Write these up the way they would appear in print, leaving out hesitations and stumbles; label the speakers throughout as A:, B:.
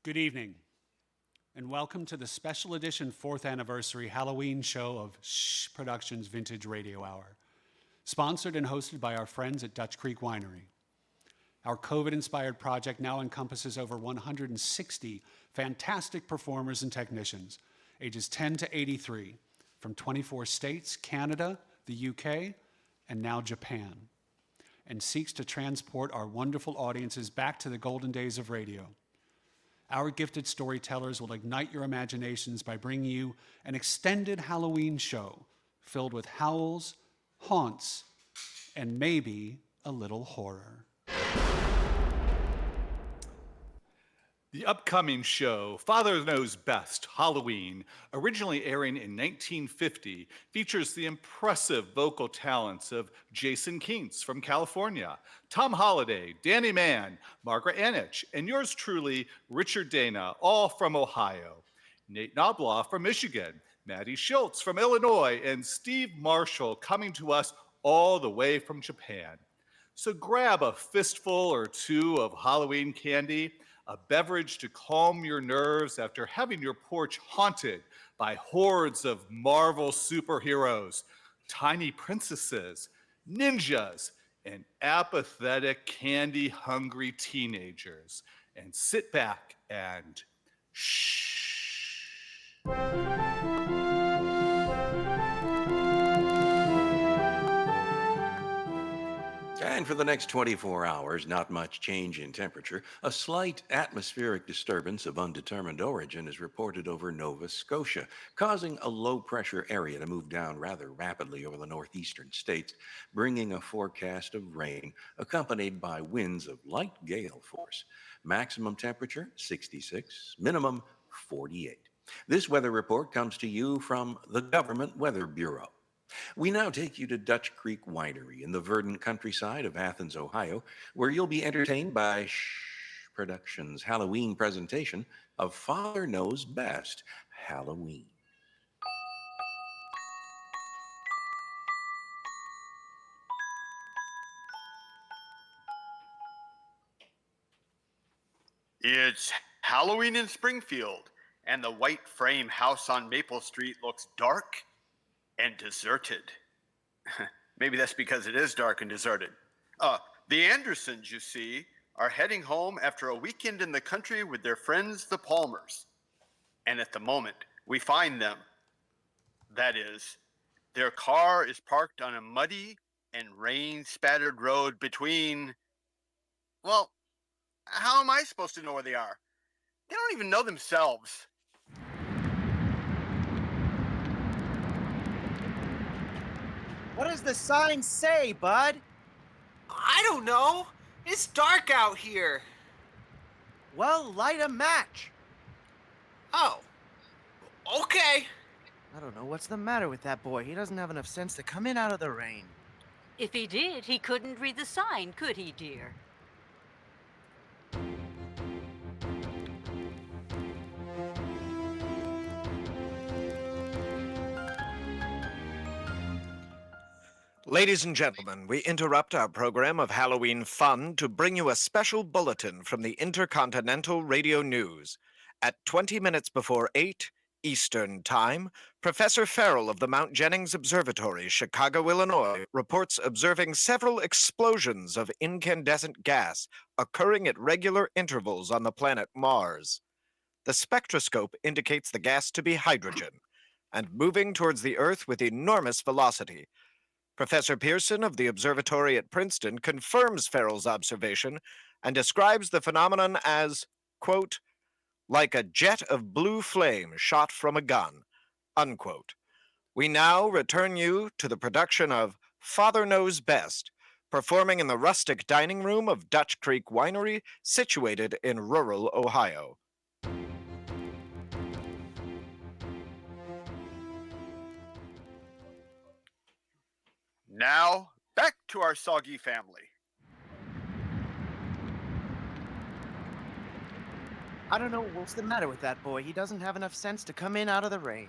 A: Good evening, and welcome to the special edition 4th anniversary Halloween show of Shh Productions Vintage Radio Hour, sponsored and hosted by our friends at Dutch Creek Winery. Our COVID-inspired project now encompasses over 160 fantastic performers and technicians, ages 10 to 83, from 24 states, Canada, the UK, and now Japan, and seeks to transport our wonderful audiences back to the golden days of radio. Our gifted storytellers will ignite your imaginations by bringing you an extended Halloween show filled with howls, haunts, and maybe a little horror.
B: The upcoming show, Father Knows Best, Halloween, originally airing in 1950, features the impressive vocal talents of Jason Kintz from California, Tom Holliday, Danny Mann, Margaret Anich, and yours truly, Richard Dana, all from Ohio, Nate Knobloch from Michigan, Maddie Schultz from Illinois, and Steve Marshall coming to us all the way from Japan. So grab a fistful or two of Halloween candy, a beverage to calm your nerves after having your porch haunted by hordes of Marvel superheroes, tiny princesses, ninjas, and apathetic, candy-hungry teenagers. And sit back and shh.
C: And for the next 24 hours, not much change in temperature. A slight atmospheric disturbance of undetermined origin is reported over Nova Scotia, causing a low-pressure area to move down rather rapidly over the northeastern states, bringing a forecast of rain accompanied by winds of light gale force. Maximum temperature, 66, minimum, 48. This weather report comes to you from the Government Weather Bureau. We now take you to Dutch Creek Winery in the verdant countryside of Athens, Ohio, where you'll be entertained by Shh Productions' Halloween presentation of Father Knows Best, Halloween.
D: It's Halloween in Springfield, and the white frame house on Maple Street looks dark and deserted. Maybe that's because it is dark and deserted. The Andersons, you see, are heading home after a weekend in the country with their friends, the Palmers. And at the moment, we find them. That is, their car is parked on a muddy and rain-spattered road between... Well, how am I supposed to know where they are? They don't even know themselves.
E: What does the sign say, bud?
F: I don't know. It's dark out here.
E: Well, light a match.
F: Oh. Okay.
E: I don't know what's the matter with that boy. He doesn't have enough sense to come in out of the rain.
G: If he did, he couldn't read the sign, could he, dear?
H: Ladies and gentlemen, we interrupt our program of Halloween fun to bring you a special bulletin from the Intercontinental Radio News. At 20 minutes before 8 Eastern Time, Professor Farrell of the Mount Jennings Observatory, Chicago, Illinois, reports observing several explosions of incandescent gas occurring at regular intervals on the planet Mars. The spectroscope indicates the gas to be hydrogen and moving towards the Earth with enormous velocity. Professor Pearson of the observatory at Princeton confirms Farrell's observation and describes the phenomenon as, quote, like a jet of blue flame shot from a gun, unquote. We now return you to the production of Father Knows Best, performing in the rustic dining room of Dutch Creek Winery, situated in rural Ohio.
D: Now, back to our soggy family.
E: I don't know what's the matter with that boy. He doesn't have enough sense to come in out of the rain.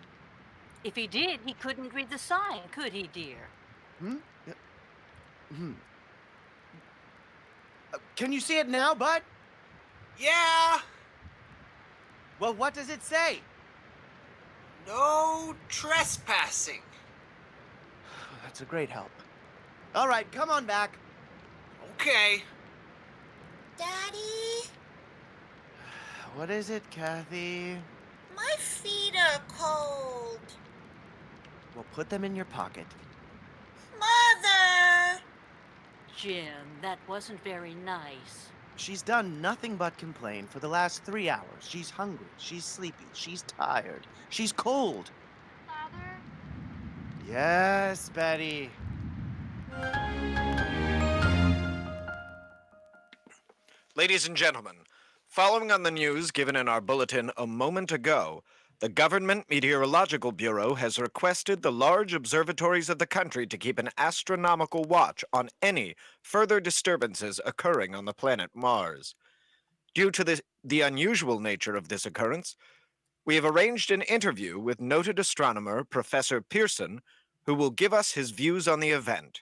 G: If he did, he couldn't read the sign, could he, dear?
E: Can you see it now, bud?
F: Yeah.
E: Well, what does it say?
F: No trespassing.
E: That's a great help. All right, come on back.
F: Okay.
I: Daddy,
E: What is it, Kathy?
I: my feet are cold.
E: Well, put them in your pocket.
I: Mother!
G: Jim, that wasn't very nice.
E: She's done nothing but complain for the last 3 hours. She's hungry, she's sleepy, she's tired, she's cold.
I: Father?
E: Yes, Betty.
H: Ladies and gentlemen, following on the news given in our bulletin a moment ago, the Government Meteorological Bureau has requested the large observatories of the country to keep an astronomical watch on any further disturbances occurring on the planet Mars. Due to the unusual nature of this occurrence, we have arranged an interview with noted astronomer Professor Pearson, who will give us his views on the event.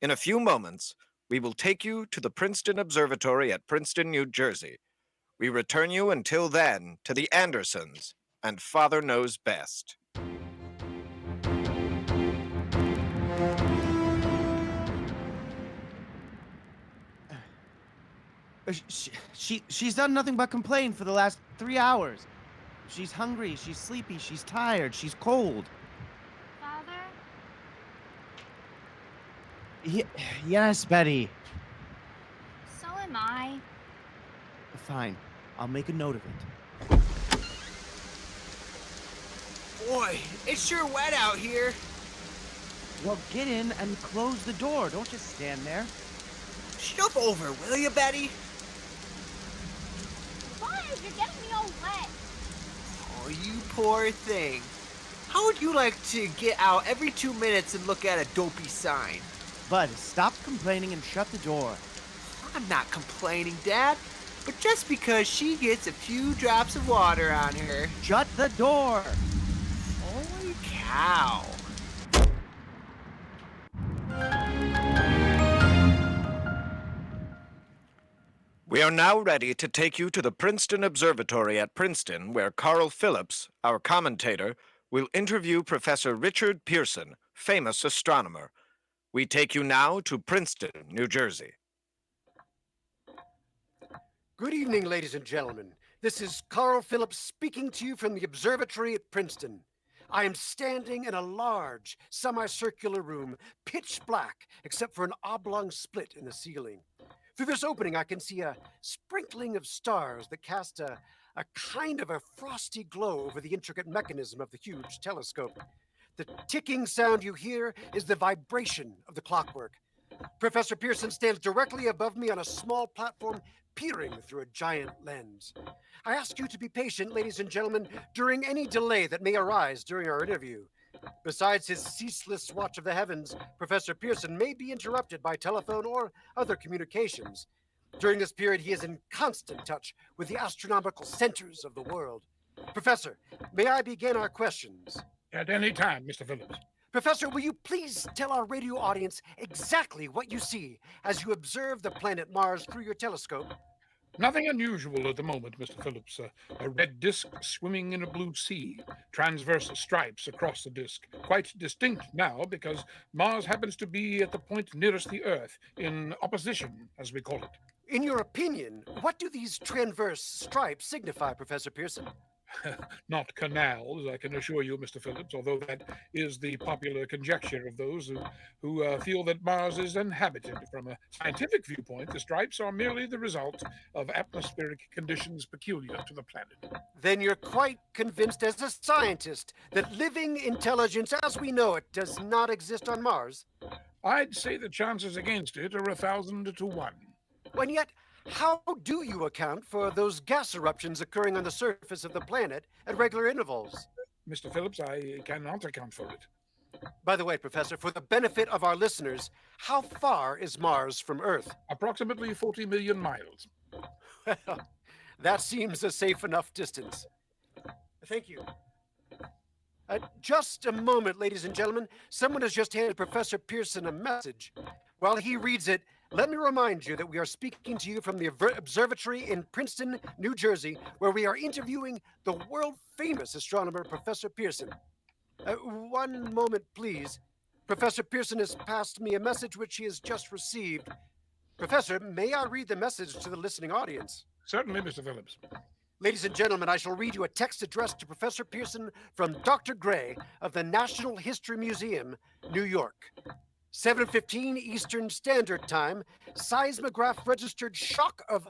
H: In a few moments, we will take you to the Princeton Observatory at Princeton, New Jersey. We return you until then to the Andersons and Father Knows Best.
E: She's done nothing but complain for the last 3 hours. She's hungry, she's sleepy, she's tired, she's cold.
I: Father?
E: Yes, Betty.
I: So am I.
E: Fine. I'll make a note of it.
F: Boy, it's sure wet out here.
E: Well, get in and close the door. Don't just stand there.
F: Shove over, will you, Betty?
I: Why? You're getting me all wet.
F: Oh, you poor thing. How would you like to get out every 2 minutes and look at a dopey sign?
E: Bud, stop complaining and shut the door.
F: I'm not complaining, Dad. But just because she gets a few drops of water on her.
E: Shut the door!
F: Holy cow.
H: We are now ready to take you to the Princeton Observatory at Princeton, where Carl Phillips, our commentator, will interview Professor Richard Pearson, famous astronomer. We take you now to Princeton, New Jersey.
J: Good evening, ladies and gentlemen. This is Carl Phillips speaking to you from the observatory at Princeton. I am standing in a large, semicircular room, pitch black, except for an oblong split in the ceiling. Through this opening, I can see a sprinkling of stars that cast a kind of a frosty glow over the intricate mechanism of the huge telescope. The ticking sound you hear is the vibration of the clockwork. Professor Pearson stands directly above me on a small platform peering through a giant lens. I ask you to be patient, ladies and gentlemen, during any delay that may arise during our interview. Besides his ceaseless watch of the heavens, Professor Pearson may be interrupted by telephone or other communications. During this period, he is in constant touch with the astronomical centers of the world. Professor, may I begin our questions?
K: At any time, Mr. Phillips.
J: Professor, will you please tell our radio audience exactly what you see as you observe the planet Mars through your telescope?
K: Nothing unusual at the moment, Mr. Phillips. A red disk swimming in a blue sea, transverse stripes across the disk. Quite distinct now because Mars happens to be at the point nearest the Earth, in opposition, as we call it.
J: In your opinion, what do these transverse stripes signify, Professor Pearson?
K: Not canals, I can assure you, Mr. Phillips, although that is the popular conjecture of those who feel that Mars is inhabited. From a scientific viewpoint, the stripes are merely the result of atmospheric conditions peculiar to the planet.
J: Then you're quite convinced as a scientist that living intelligence as we know it does not exist on Mars?
K: I'd say the chances against it are 1,000 to 1.
J: And yet, how do you account for those gas eruptions occurring on the surface of the planet at regular intervals?
K: Mr. Phillips, I cannot account for it.
J: By the way, Professor, for the benefit of our listeners, how far is Mars from Earth?
K: Approximately 40 million miles.
J: Well, that seems a safe enough distance. Thank you. Just a moment, ladies and gentlemen. Someone has just handed Professor Pearson a message. While he reads it, Let me remind you that we are speaking to you from the observatory in Princeton, New Jersey, where we are interviewing the world-famous astronomer, Professor Pearson. One moment, please. Professor Pearson has passed me a message which he has just received. Professor, may I read the message to the listening audience?
K: Certainly, Mr. Phillips.
J: Ladies and gentlemen, I shall read you a text addressed to Professor Pearson from Dr. Gray of the National History Museum, New York. 7:15 Eastern Standard Time, seismograph registered shock of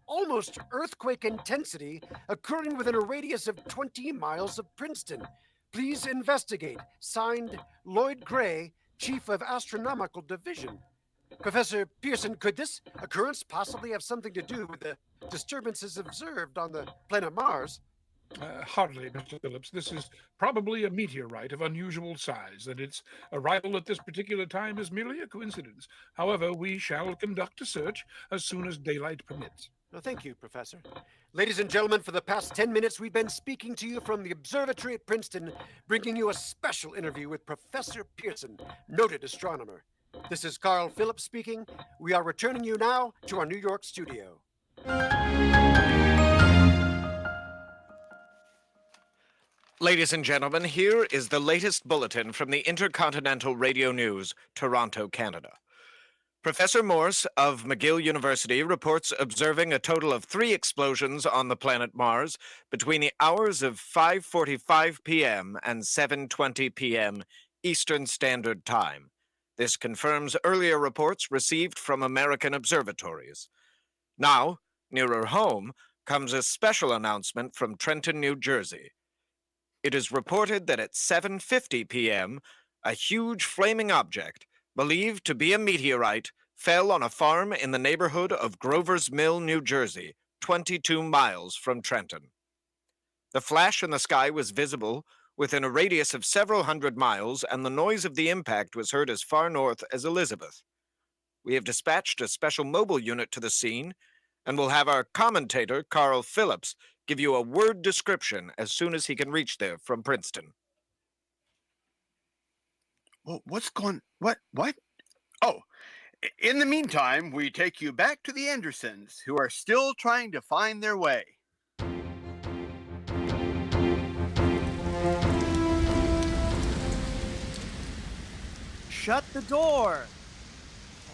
J: almost earthquake intensity occurring within a radius of 20 miles of Princeton. Please investigate. Signed, Lloyd Gray, Chief of Astronomical Division. Professor Pearson, could this occurrence possibly have something to do with the disturbances observed on the planet Mars?
K: Hardly, Mr. Phillips. This is probably a meteorite of unusual size, and its arrival at this particular time is merely a coincidence. However, we shall conduct a search as soon as daylight permits.
J: Well, thank you, Professor. Ladies and gentlemen, for the past 10 minutes, we've been speaking to you from the observatory at Princeton, bringing you a special interview with Professor Pearson, noted astronomer. This is Carl Phillips speaking. We are returning you now to our New York studio.
H: Ladies and gentlemen, here is the latest bulletin from the Intercontinental Radio News, Toronto, Canada. Professor Morse of McGill University reports observing a total of 3 explosions on the planet Mars between the hours of 5:45 p.m. and 7:20 p.m. Eastern Standard Time. This confirms earlier reports received from American observatories. Now, nearer home, comes a special announcement from Trenton, New Jersey. It is reported that at 7:50 p.m., a huge flaming object, believed to be a meteorite, fell on a farm in the neighborhood of Grover's Mill, New Jersey, 22 miles from Trenton. The flash in the sky was visible within a radius of several hundred miles, and the noise of the impact was heard as far north as Elizabeth. We have dispatched a special mobile unit to the scene, and will have our commentator, Carl Phillips, give you a word description as soon as he can reach there from Princeton.
D: Well, what? Oh, in the meantime, we take you back to the Andersons, who are still trying to find their way.
E: Shut the door!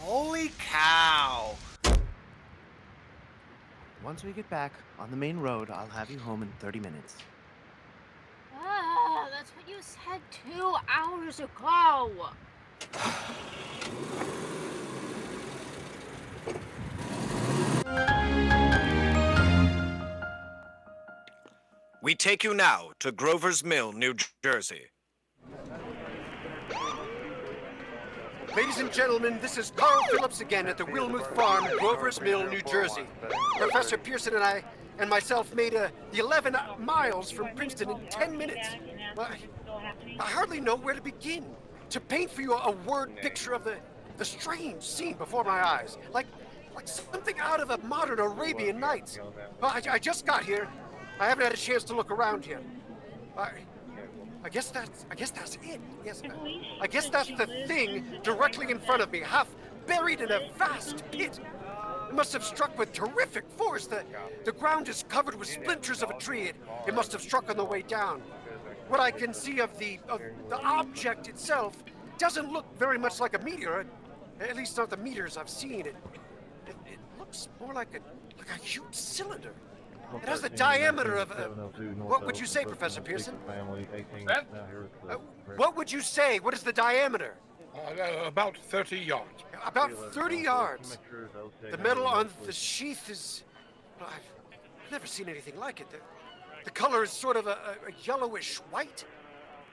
F: Holy cow!
E: Once we get back on the main road, I'll have you home in 30 minutes.
I: Ah, that's what you said 2 hours ago.
H: We take you now to Grover's Mill, New Jersey.
J: Ladies and gentlemen, this is Carl Phillips again at the Wilmuth Farm, Grover's Mill, New Jersey. Professor Pearson and I and myself made the 11 miles from Princeton in 10 minutes. Well, I hardly know where to begin to paint for you a word picture of the strange scene before my eyes, like something out of a modern Arabian Nights. Well, I just got here. I haven't had a chance to look around yet. I guess that's it. Yes, I guess that's the thing directly in front of me, half buried in a vast pit. It must have struck with terrific force. The ground is covered with splinters of a tree. It must have struck on the way down. What I can see of the object itself doesn't look very much like a meteor. At least not the meteors I've seen. It looks more like a huge cylinder. It has the diameter of what would you say, Professor Pearson? What would you say? What is the diameter?
K: About 30 yards.
J: About 30 yards. The metal on the sheath is... Well, I've never seen anything like it. The color is sort of a yellowish white.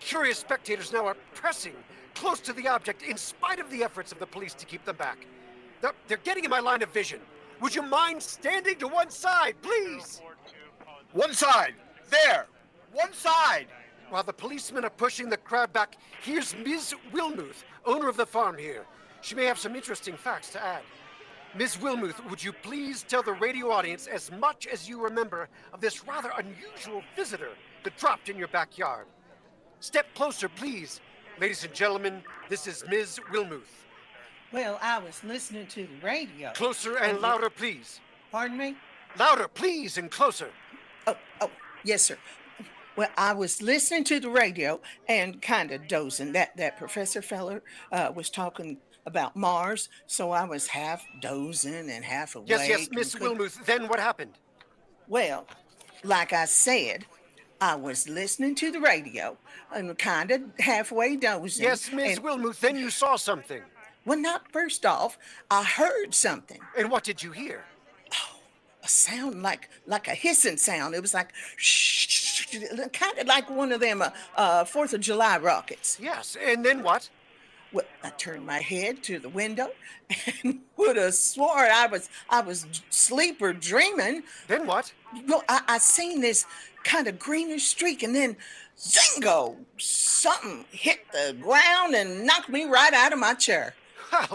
J: Curious spectators now are pressing close to the object in spite of the efforts of the police to keep them back. They're getting in my line of vision. Would you mind standing to one side, please?
D: One side! There! One side!
J: While the policemen are pushing the crowd back, here's Ms. Wilmuth, owner of the farm here. She may have some interesting facts to add. Ms. Wilmuth, would you please tell the radio audience as much as you remember of this rather unusual visitor that dropped in your backyard? Step closer, please. Ladies and gentlemen, this is Ms. Wilmuth.
L: Well, I was listening to the radio.
J: Closer and louder, please.
L: Pardon me?
J: Louder, please, and closer.
L: Oh, yes, sir. Well, I was listening to the radio and kind of dozing. That professor feller was talking about Mars, so I was half dozing and half awake.
J: Yes, Miss Wilmuth. Then what happened?
L: Well, like I said, I was listening to the radio and kind of halfway dozing.
J: Yes, Miss Wilmuth. Then you saw something.
L: Well, not first off. I heard something.
J: And what did you hear?
L: A sound like a hissing sound. It was like shh, kind of like one of them 4th of July rockets.
J: Yes, and then what?
L: Well, I turned my head to the window and would have swore I was asleep or dreaming.
J: Then what?
L: Well, I seen this kind of greenish streak, and then zingo! Something hit the ground and knocked me right out of my chair.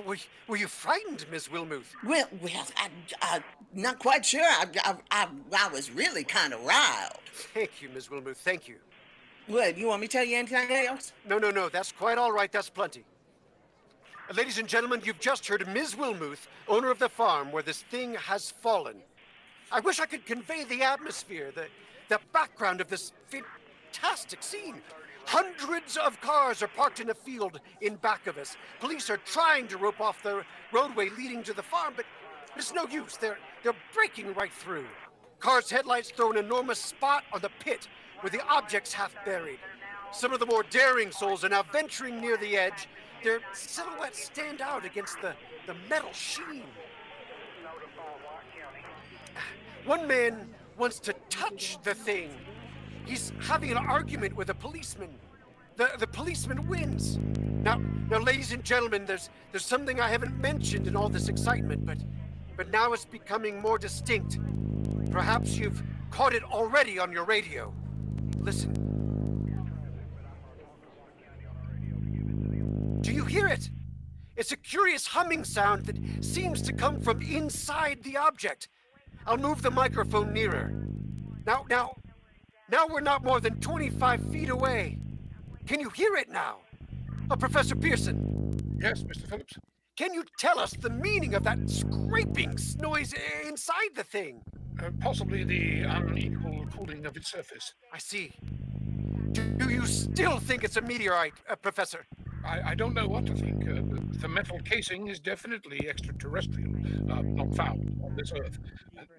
J: Were you frightened, Miss Wilmuth?
L: Well, I'm not quite sure. I was really kind of riled.
J: Thank you, Miss Wilmuth. Thank you.
L: What, you want me to tell you anything else?
J: No. That's quite all right. That's plenty. Ladies and gentlemen, you've just heard Ms. Wilmuth, owner of the farm where this thing has fallen. I wish I could convey the atmosphere, the background of this fantastic scene. Hundreds of cars are parked in a field in back of us. Police are trying to rope off the roadway leading to the farm, but it's no use. They're breaking right through. Cars' headlights throw an enormous spot on the pit where the object's half buried. Some of the more daring souls are now venturing near the edge. Their silhouettes stand out against the metal sheen. One man wants to touch the thing. He's having an argument with a policeman. The policeman wins. Now, ladies and gentlemen, there's something I haven't mentioned in all this excitement, but now it's becoming more distinct. Perhaps you've caught it already on your radio. Listen. Do you hear it? It's a curious humming sound that seems to come from inside the object. I'll move the microphone nearer. Now we're not more than 25 feet away. Can you hear it now? Professor Pearson.
K: Yes, Mr. Phillips?
J: Can you tell us the meaning of that scraping noise inside the thing?
K: Possibly the unequal cooling of its surface.
J: I see. Do you still think it's a meteorite, Professor?
K: I don't know what to think. The metal casing is definitely extraterrestrial, not found on this Earth.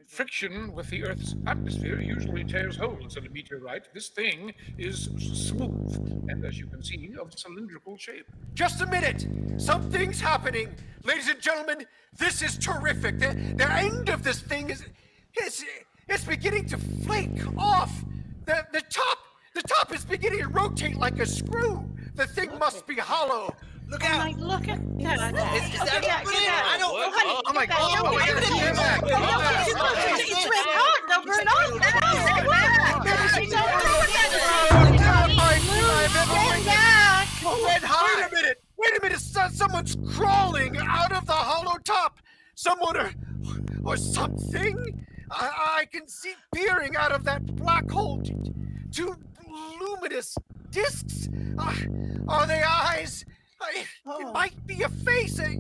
K: Friction with the Earth's atmosphere usually tears holes in a meteorite. This thing is smooth, and as you can see, of cylindrical shape.
J: Just a minute! Something's happening! Ladies and gentlemen, this is terrific! The end of this thing is... It's beginning to flake off! The top is beginning to rotate like a screw! The thing must be hollow!
L: Look out!
I: Look at that.
L: Is that I don't know, honey.
F: Oh my God!
I: It's red hot. They'll burn off.
J: Wait a minute! Someone's crawling out of the hollow top! Someone or something? I can see peering out of that black hole. Two luminous discs? Are they eyes? It might be a face. And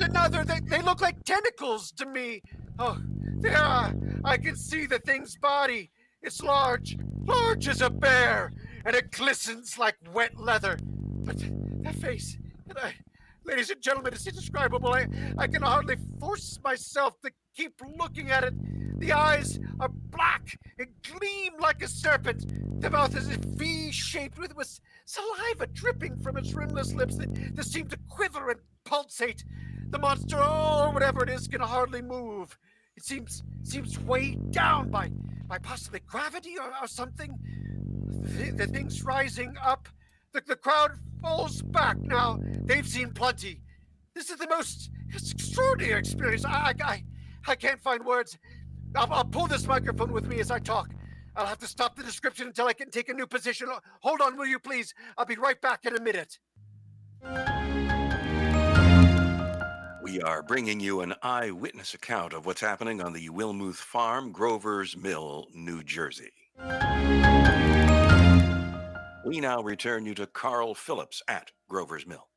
J: another. They look like tentacles to me. Oh, there. I can see the thing's body. It's large as a bear, and it glistens like wet leather. But that face, ladies and gentlemen, it's indescribable. I can hardly force myself to keep looking at it. The eyes are black and gleam like a serpent. The mouth is V-shaped with saliva dripping from its rimless lips that seem to quiver and pulsate. The monster, or whatever it is, can hardly move. It seems weighed down by possibly gravity or something. The thing's rising up. The crowd falls back now. They've seen plenty. This is the most extraordinary experience. I can't find words. I'll pull this microphone with me as I talk. I'll have to stop the description until I can take a new position. Hold on, will you please? I'll be right back in a minute.
C: We are bringing you an eyewitness account of what's happening on the Wilmuth Farm, Grover's Mill, New Jersey. We now return you to Carl Phillips at Grover's Mill.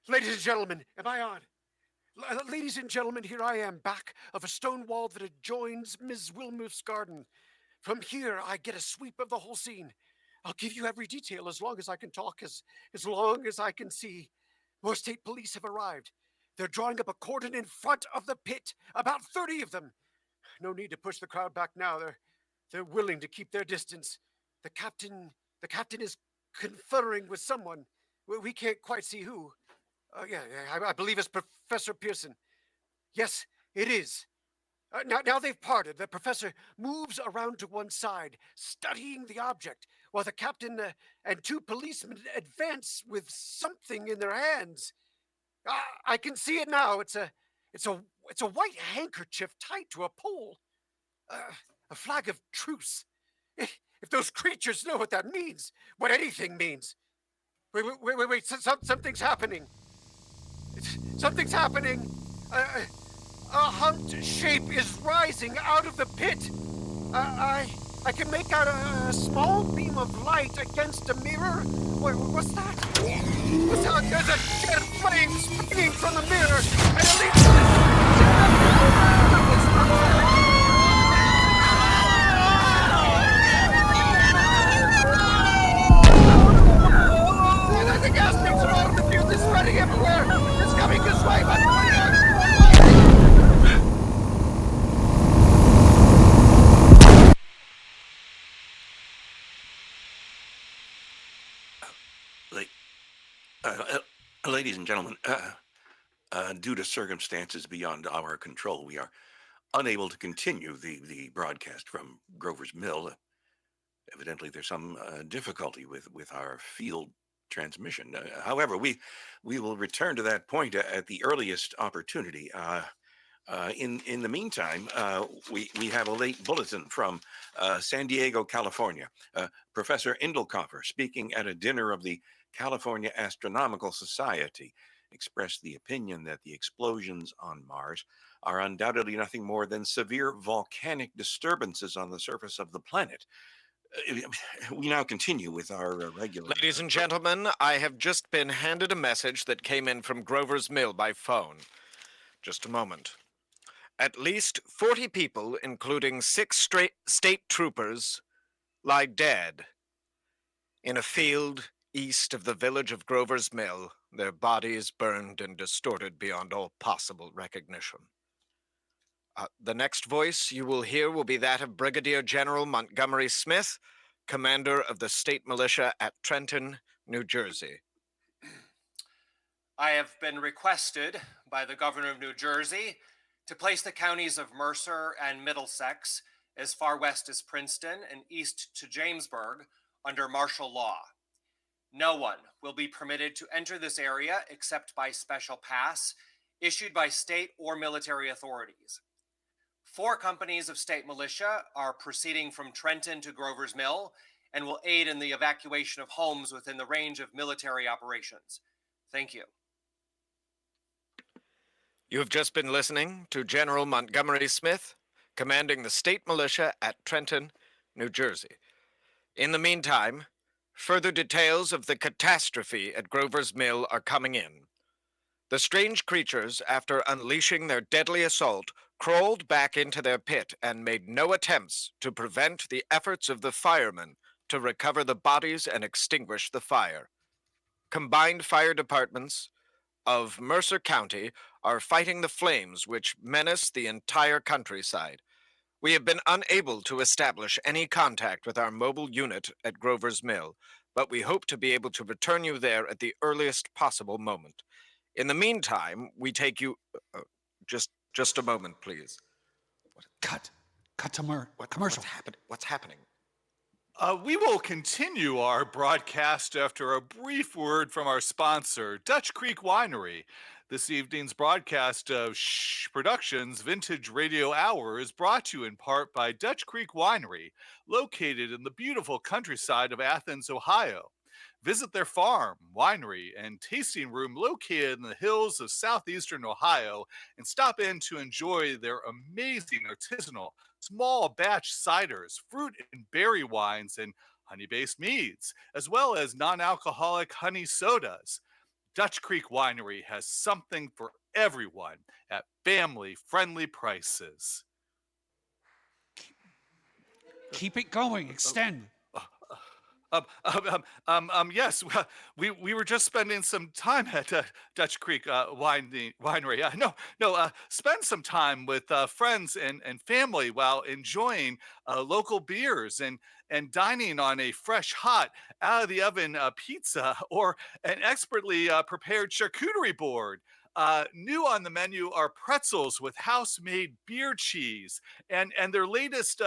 J: Ladies and gentlemen, am I on? Ladies and gentlemen, here I am, back of a stone wall that adjoins Ms. Wilmuth's garden. From here, I get a sweep of the whole scene. I'll give you every detail as long as I can talk, as long as I can see. More state police have arrived. They're drawing up a cordon in front of the pit, about 30 of them. No need to push the crowd back now. They're willing to keep their distance. The captain is conferring with someone. We can't quite see who. I believe it's Professor Pearson. Yes, it is. Now they've parted. The professor moves around to one side, studying the object, while the captain and two policemen advance with something in their hands. I can see it now. It's a white handkerchief tied to a pole. A flag of truce. If those creatures know what that means, what anything means. Wait. Something's happening. Something's happening. A humped shape is rising out of the pit. I can make out a small beam of light against a mirror. What's that? What's that? There's a jet of flame springing from the mirror, and it leads to the gas tanks are all over the field. It's spreading everywhere. It's coming this way, but
C: Ladies and gentlemen, due to circumstances beyond our control, we are unable to continue the broadcast from Grover's Mill. Evidently, there's some difficulty with our field transmission. However, we will return to that point at the earliest opportunity. In the meantime, we have a late bulletin from San Diego, California. Professor Indelkoffer, speaking at a dinner of the California Astronomical Society, expressed the opinion that the explosions on Mars are undoubtedly nothing more than severe volcanic disturbances on the surface of the planet. We now continue with our regular...
H: Ladies and gentlemen, I have just been handed a message that came in from Grover's Mill by phone. Just a moment. At least 40 people, including 6 state troopers, lie dead in a field east of the village of Grover's Mill, their bodies burned and distorted beyond all possible recognition. The next voice you will hear will be that of Brigadier General Montgomery Smith, commander of the state militia at Trenton, New Jersey.
M: I have been requested by the governor of New Jersey to place the counties of Mercer and Middlesex as far west as Princeton and east to Jamesburg under martial law. No one will be permitted to enter this area except by special pass issued by state or military authorities. 4 companies of state militia are proceeding from Trenton to Grover's Mill and will aid in the evacuation of homes within the range of military operations. Thank you.
H: You have just been listening to General Montgomery Smith, commanding the state militia at Trenton, New Jersey. In the meantime, further details of the catastrophe at Grover's Mill are coming in. The strange creatures, after unleashing their deadly assault, crawled back into their pit and made no attempts to prevent the efforts of the firemen to recover the bodies and extinguish the fire. Combined fire departments of Mercer County are fighting the flames which menace the entire countryside. We have been unable to establish any contact with our mobile unit at Grover's Mill, but we hope to be able to return you there at the earliest possible moment. In the meantime, we take you... Just a moment, please.
A: Cut to commercial.
H: What's happening?
B: We will continue our broadcast after a brief word from our sponsor, Dutch Creek Winery. This evening's broadcast of Productions Vintage Radio Hour is brought to you in part by Dutch Creek Winery, located in the beautiful countryside of Athens, Ohio. Visit their farm, winery, and tasting room located in the hills of southeastern Ohio and stop in to enjoy their amazing artisanal small batch ciders, fruit and berry wines, and honey based meads, as well as non alcoholic honey sodas. Dutch Creek Winery has something for everyone at family friendly prices.
A: Keep it going. Extend.
B: Yes, we were just spending some time at Dutch Creek Winery. Spend some time with friends and family while enjoying local beers and dining on a fresh, hot, out of the oven pizza or an expertly prepared charcuterie board. New on the menu are pretzels with house-made beer cheese and their latest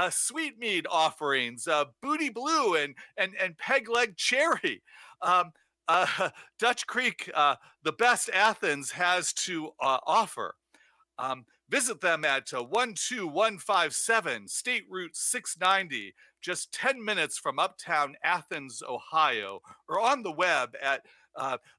B: sweet meat offerings, Booty Blue and Peg Leg Cherry. Um, Dutch Creek, the best Athens has to offer. Visit them at 12157 State Route 690, just 10 minutes from uptown Athens, Ohio, or on the web at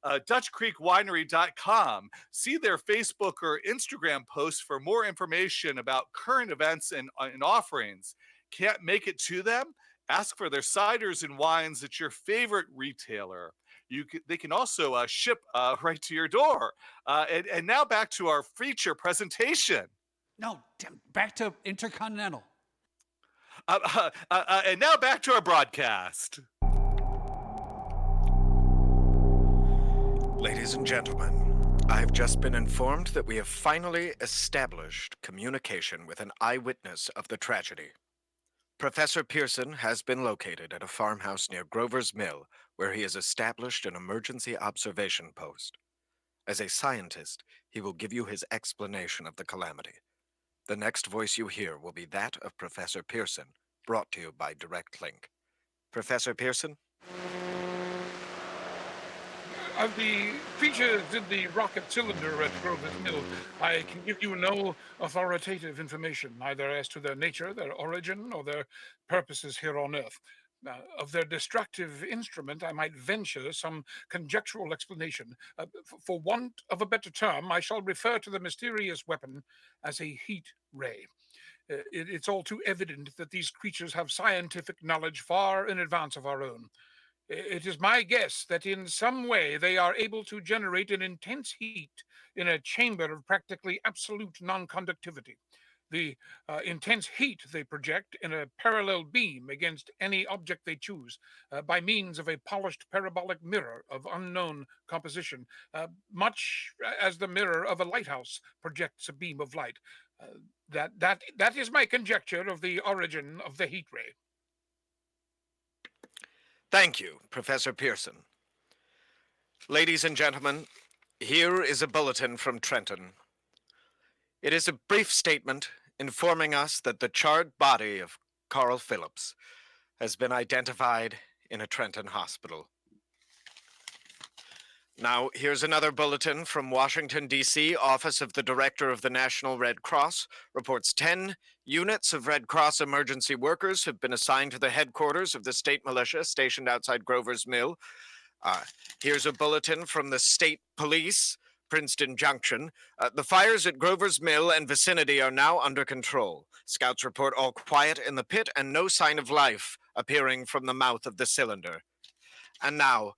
B: DutchCreekWinery.com. See their Facebook or Instagram posts for more information about current events and offerings. Can't make it to them? Ask for their ciders and wines at your favorite retailer. They can also ship right to your door. And now back to our feature presentation.
A: No, back to Intercontinental.
B: And now back to our broadcast.
H: Ladies and gentlemen, I've just been informed that we have finally established communication with an eyewitness of the tragedy. Professor Pearson has been located at a farmhouse near Grover's Mill, where he has established an emergency observation post. As a scientist, he will give you his explanation of the calamity. The next voice you hear will be that of Professor Pearson, brought to you by Direct Link. Professor Pearson?
K: Of the creatures in the rocket cylinder at Grover's Mill, I can give you no authoritative information, either as to their nature, their origin, or their purposes here on Earth. Of their destructive instrument, I might venture some conjectural explanation. For want of a better term, I shall refer to the mysterious weapon as a heat ray. It's all too evident that these creatures have scientific knowledge far in advance of our own. It is my guess that in some way they are able to generate an intense heat in a chamber of practically absolute non-conductivity. The intense heat they project in a parallel beam against any object they choose by means of a polished parabolic mirror of unknown composition, much as the mirror of a lighthouse projects a beam of light. That is my conjecture of the origin of the heat ray.
H: Thank you, Professor Pearson. Ladies and gentlemen, here is a bulletin from Trenton. It is a brief statement informing us that the charred body of Carl Phillips has been identified in a Trenton hospital. Now, here's another bulletin from Washington, D.C. Office of the Director of the National Red Cross. Reports 10 units of Red Cross emergency workers have been assigned to the headquarters of the state militia stationed outside Grover's Mill. Here's a bulletin from the state police, Princeton Junction. The fires at Grover's Mill and vicinity are now under control. Scouts report all quiet in the pit and no sign of life appearing from the mouth of the cylinder. And now,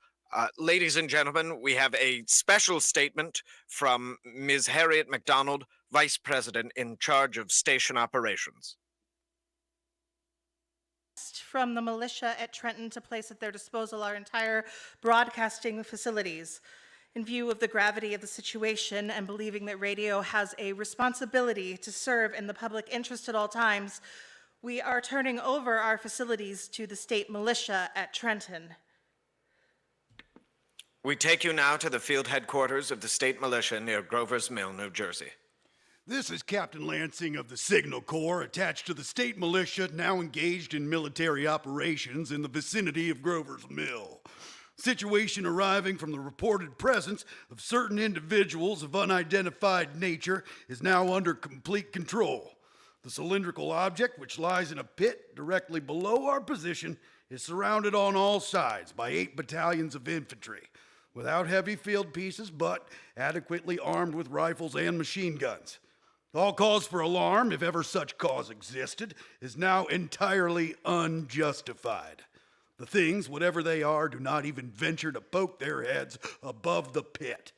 H: ladies and gentlemen, we have a special statement from Ms. Harriet McDonald, Vice President in charge of station operations.
N: From the militia at Trenton to place at their disposal our entire broadcasting facilities. In view of the gravity of the situation and believing that radio has a responsibility to serve in the public interest at all times, we are turning over our facilities to the state militia at Trenton.
H: We take you now to the field headquarters of the state militia near Grover's Mill, New Jersey.
O: This is Captain Lansing of the Signal Corps, attached to the state militia now engaged in military operations in the vicinity of Grover's Mill. Situation arriving from the reported presence of certain individuals of unidentified nature is now under complete control. The cylindrical object, which lies in a pit directly below our position, is surrounded on all sides by 8 battalions of infantry, without heavy field pieces, but adequately armed with rifles and machine guns. All cause for alarm, if ever such cause existed, is now entirely unjustified. The things, whatever they are, do not even venture to poke their heads above the pit.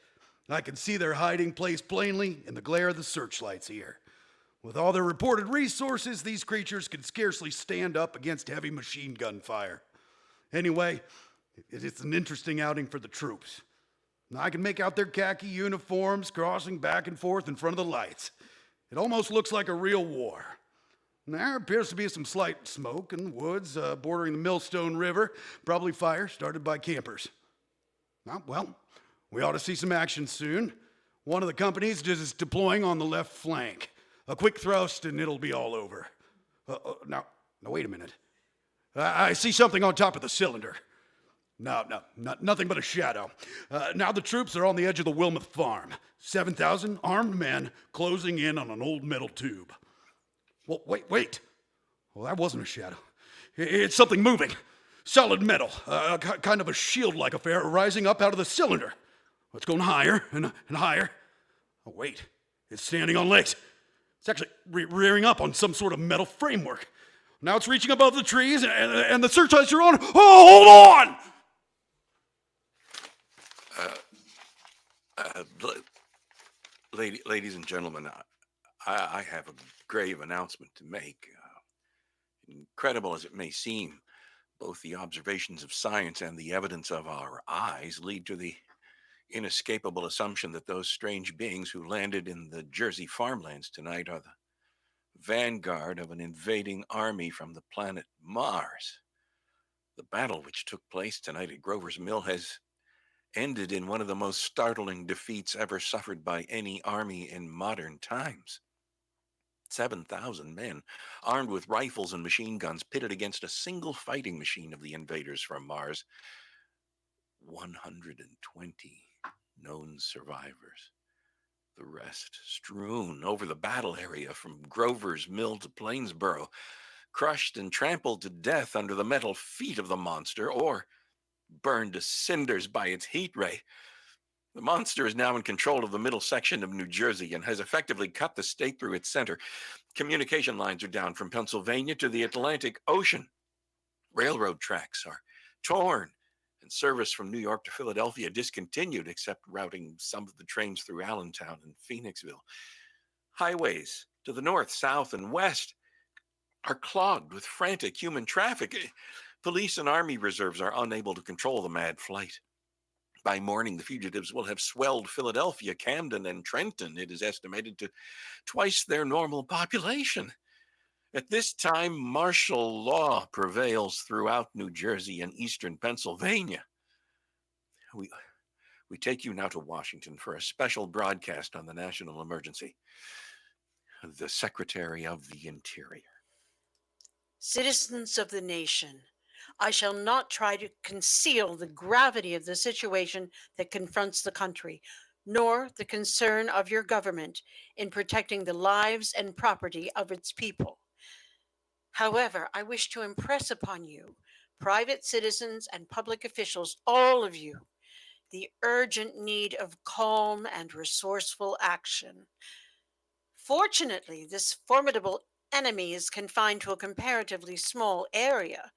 O: I can see their hiding place plainly in the glare of the searchlights here. With all their reported resources, these creatures can scarcely stand up against heavy machine gun fire. Anyway, it's an interesting outing for the troops. I can make out their khaki uniforms crossing back and forth in front of the lights. It almost looks like a real war. There appears to be some slight smoke in the woods bordering the Millstone River, probably fire started by campers. Well, we ought to see some action soon. One of the companies is deploying on the left flank. A quick thrust and it'll be all over. Now, wait a minute. I see something on top of the cylinder. No, nothing but a shadow. Now the troops are on the edge of the Wilmoth farm. 7,000 armed men closing in on an old metal tube. Well, wait. Well, that wasn't a shadow. It's something moving. Solid metal, kind of a shield-like affair rising up out of the cylinder. It's going higher and higher. Oh, wait, it's standing on legs. It's actually rearing up on some sort of metal framework. Now it's reaching above the trees, and the searchlights are on. Oh, hold on!
C: Ladies and gentlemen, I have a grave announcement to make. Incredible as it may seem, both the observations of science and the evidence of our eyes lead to the inescapable assumption that those strange beings who landed in the Jersey farmlands tonight are the vanguard of an invading army from the planet Mars. The battle which took place tonight at Grover's Mill has ended in one of the most startling defeats ever suffered by any army in modern times. 7,000 men, armed with rifles and machine guns, pitted against a single fighting machine of the invaders from Mars. 120 known survivors. The rest strewn over the battle area from Grover's Mill to Plainsboro, crushed and trampled to death under the metal feet of the monster, or burned to cinders by its heat ray. The monster is now in control of the middle section of New Jersey and has effectively cut the state through its center. Communication lines are down from Pennsylvania to the Atlantic Ocean. Railroad tracks are torn, and service from New York to Philadelphia discontinued, except routing some of the trains through Allentown and Phoenixville. Highways to the north, south, and west are clogged with frantic human traffic. Police and army reserves are unable to control the mad flight. By morning, the fugitives will have swelled Philadelphia, Camden, and Trenton, it is estimated, to twice their normal population. At this time, martial law prevails throughout New Jersey and eastern Pennsylvania. We take you now to Washington for a special broadcast on the national emergency. The Secretary of the Interior.
P: Citizens of the nation, I shall not try to conceal the gravity of the situation that confronts the country, nor the concern of your government in protecting the lives and property of its people. However, I wish to impress upon you, private citizens and public officials, all of you, the urgent need of calm and resourceful action. Fortunately, this formidable enemy is confined to a comparatively small area,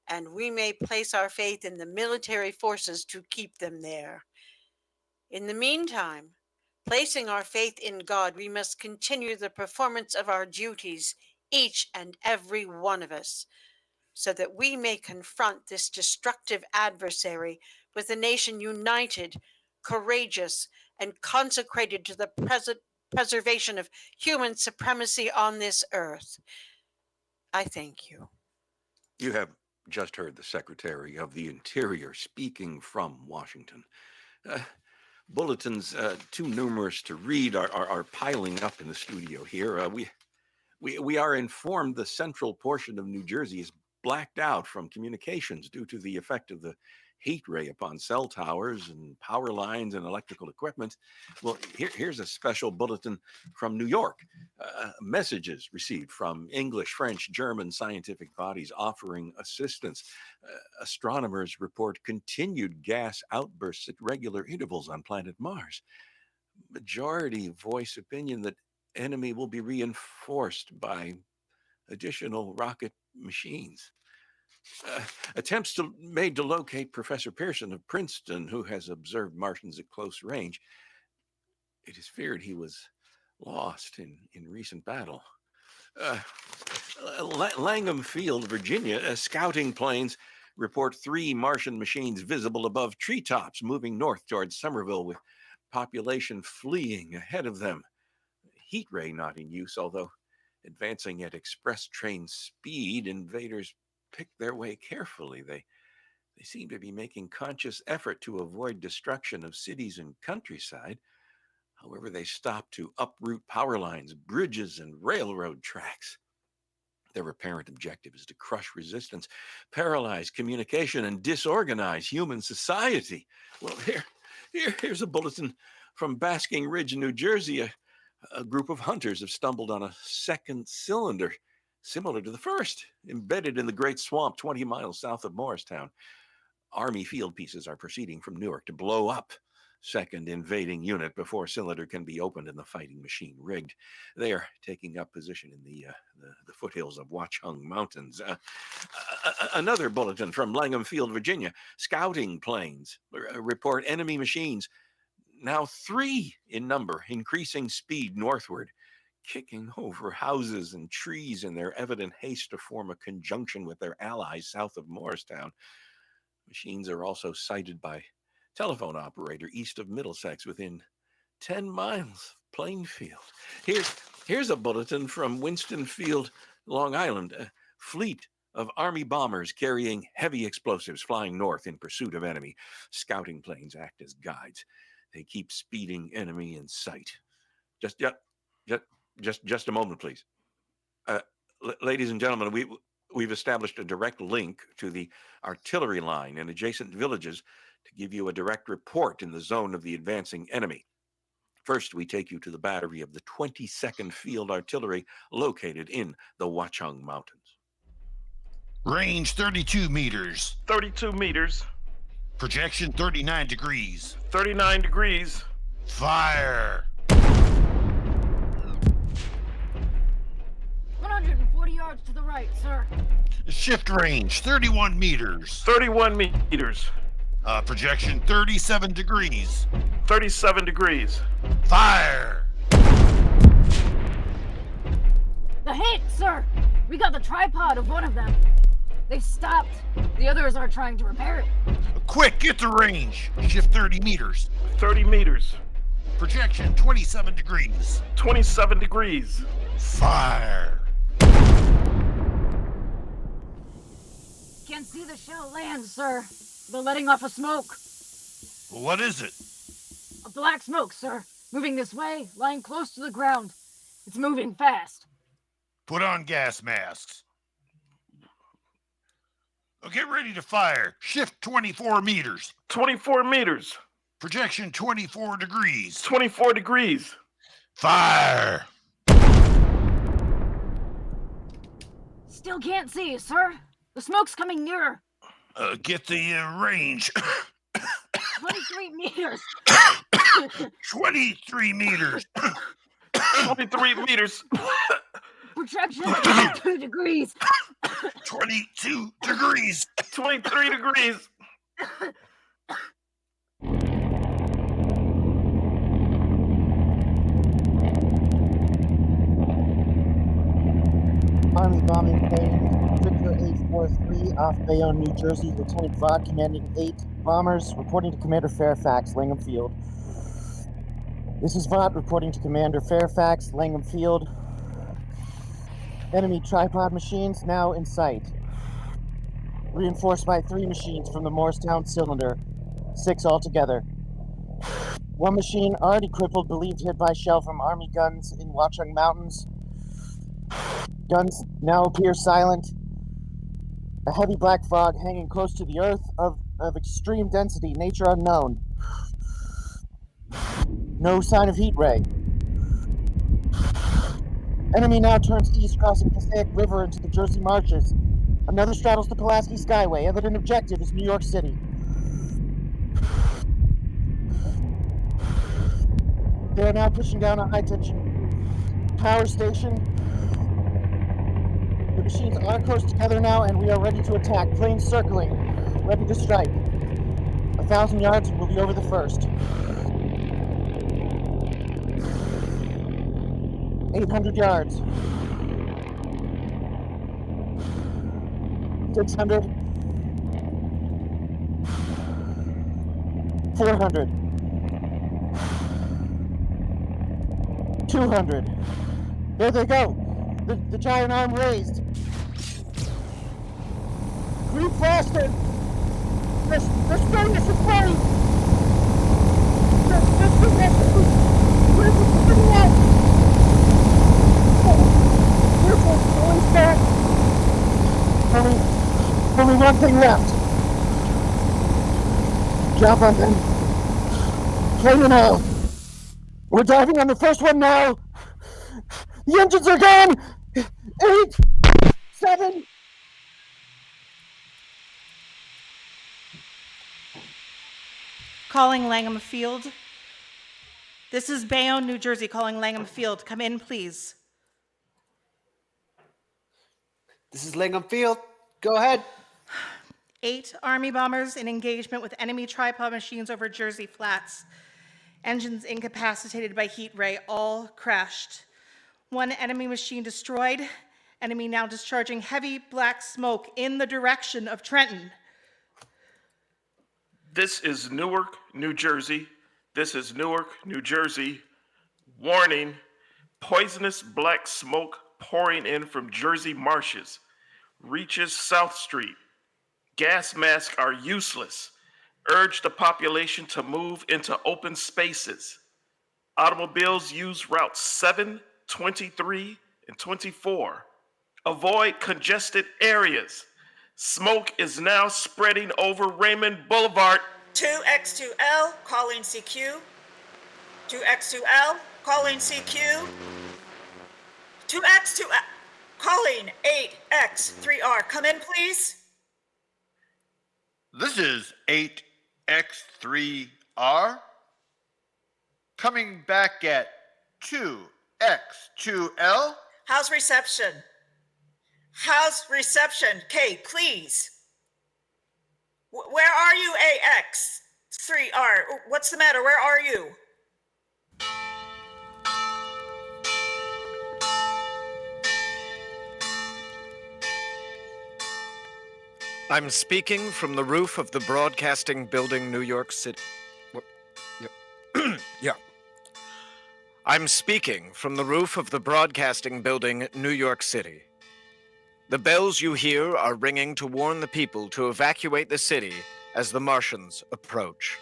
P: and we may place our faith in the military forces to keep them there. In the meantime, placing our faith in God, we must continue the performance of our duties, each and every one of us, so that we may confront this destructive adversary with a nation united, courageous, and consecrated to the preservation of human supremacy on this earth. I thank you.
C: You have just heard the Secretary of the Interior speaking from Washington. Bulletins too numerous to read are piling up in the studio here. We are informed the central portion of New Jersey is blacked out from communications due to the effect of the heat ray upon cell towers and power lines and electrical equipment. Well, here's a special bulletin from New York. Messages received from English, French, German scientific bodies offering assistance. Astronomers report continued gas outbursts at regular intervals on planet Mars. Majority voice opinion that enemy will be reinforced by additional rocket machines. Attempts made to locate Professor Pearson of Princeton, who has observed Martians at close range. It is feared he was lost in recent battle. Langham Field, Virginia, scouting planes report 3 Martian machines visible above treetops moving north towards Somerville with population fleeing ahead of them. Heat ray not in use, although advancing at express train speed, invaders pick their way carefully. They seem to be making conscious effort to avoid destruction of cities and countryside. However, they stop to uproot power lines, bridges, and railroad tracks. Their apparent objective is to crush resistance, paralyze communication, and disorganize human society. Well, here's a bulletin from Basking Ridge, New Jersey. A group of hunters have stumbled on a second cylinder similar to the first, embedded in the Great Swamp 20 miles south of Morristown. Army field pieces are proceeding from Newark to blow up second invading unit before cylinder can be opened and the fighting machine rigged. They are taking up position in the foothills of Watchung Mountains. Another bulletin from Langham Field, Virginia. Scouting planes report enemy machines, now 3 in number, increasing speed northward, kicking over houses and trees in their evident haste to form a conjunction with their allies south of Morristown. Machines are also sighted by telephone operator east of Middlesex within 10 miles of Plainfield. Here's a bulletin from Winston Field, Long Island. A fleet of Army bombers carrying heavy explosives flying north in pursuit of enemy. Scouting planes act as guides. They keep speeding enemy in sight. Just a moment, please. Ladies and gentlemen, we've established a direct link to the artillery line in adjacent villages to give you a direct report in the zone of the advancing enemy. First, we take you to the battery of the 22nd Field Artillery located in the Watchung Mountains.
Q: Range 32 meters.
R: 32 meters.
Q: Projection 39 degrees.
R: 39 degrees.
Q: Fire!
I: 140 yards to the right, sir.
Q: Shift range 31 meters.
R: 31 meters.
Q: Projection 37 degrees.
R: 37 degrees.
Q: Fire!
I: The hit, sir! We got the tripod of one of them. They've stopped. The others are trying to repair it.
Q: Quick, get to range. Shift 30 meters.
R: 30 meters.
Q: Projection 27 degrees.
R: 27 degrees.
Q: Fire!
I: Can't see the shell land, sir. They're letting off a smoke.
Q: What is it?
I: A black smoke, sir. Moving this way, lying close to the ground. It's moving fast.
Q: Put on gas masks. Get ready to fire. Shift 24 meters.
R: 24 meters.
Q: Projection 24 degrees.
R: 24 degrees.
Q: Fire!
I: Still can't see, sir. The smoke's coming nearer.
Q: Get the range.
I: 23 meters.
Q: 23 meters.
R: 23 meters.
I: Projection 22 degrees.
Q: 22 degrees.
R: 23 degrees.
S: Army bombing plane Victor 843 off Bayonne, New Jersey. Lieutenant Vaught commanding 8 bombers, reporting to Commander Fairfax, Langham Field. This is Vaught reporting to Commander Fairfax, Langham Field. Enemy tripod machines now in sight. Reinforced by 3 machines from the Morristown cylinder. 6 altogether. 1 machine already crippled, believed hit by shell from Army guns in Watchung Mountains. Guns now appear silent. A heavy black fog hanging close to the earth of of extreme density, nature unknown. No sign of heat ray. Enemy now turns east, crossing Passaic River into the Jersey Marshes. Another straddles the Pulaski Skyway. Evident objective is New York City. They are now pushing down a high-tension power station. The machines are close together now, and we are ready to attack. Planes circling, ready to strike. 1,000 yards, and we'll be over the first. 800 yards. 600. 400. 200. There they go. The giant arm raised. Creep faster. They're spraying us with flame. Only one thing left. Jump on them. Plane and all. We're diving on the first one now. The engines are gone. 8, 7.
N: Calling Langham Field. This is Bayonne, New Jersey, calling Langham Field. Come in, please.
F: This is Langham Field. Go ahead.
N: 8 Army bombers in engagement with enemy tripod machines over Jersey Flats. Engines incapacitated by heat ray, all crashed. 1 enemy machine destroyed. Enemy now discharging heavy black smoke in the direction of Trenton.
R: This is Newark, New Jersey. This is Newark, New Jersey. Warning, poisonous black smoke pouring in from Jersey marshes. Reaches South Street. Gas masks are useless. Urge the population to move into open spaces. Automobiles use routes 7, 23, and 24. Avoid congested areas. Smoke is now spreading over Raymond Boulevard.
T: 2X2L, calling CQ. 2X2L, calling CQ. 2X2L, calling 8X3R. Come in, please.
D: This is 8X3R. Coming back at 2X2L.
T: How's reception? How's reception? Kay, please. Where are you, AX3R? What's the matter? Where are you?
H: I'm speaking from the roof of the Broadcasting Building, New York City. Yeah. I'm speaking from the roof of the Broadcasting Building, New York City. The bells you hear are ringing to warn the people to evacuate the city as the Martians approach.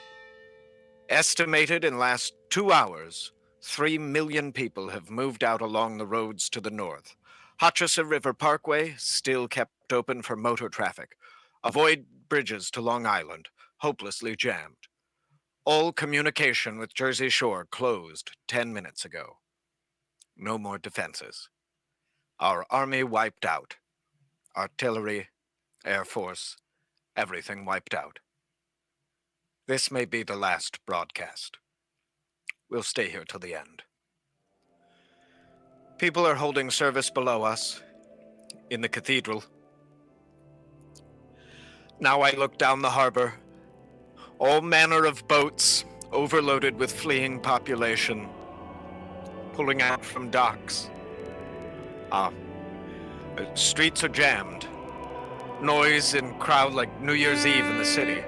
H: Estimated in last 2 hours, 3 million people have moved out along the roads to the north. Hutchison River Parkway still kept open for motor traffic. Avoid bridges to Long Island, hopelessly jammed. All communication with Jersey Shore closed 10 minutes ago. No more defenses. Our army wiped out. Artillery, Air Force, everything wiped out. This may be the last broadcast. We'll stay here till the end. People are holding service below us, in the cathedral. Now I look down the harbor. All manner of boats, overloaded with fleeing population, pulling out from docks. Streets are jammed. Noise and crowd like New Year's Eve in the city.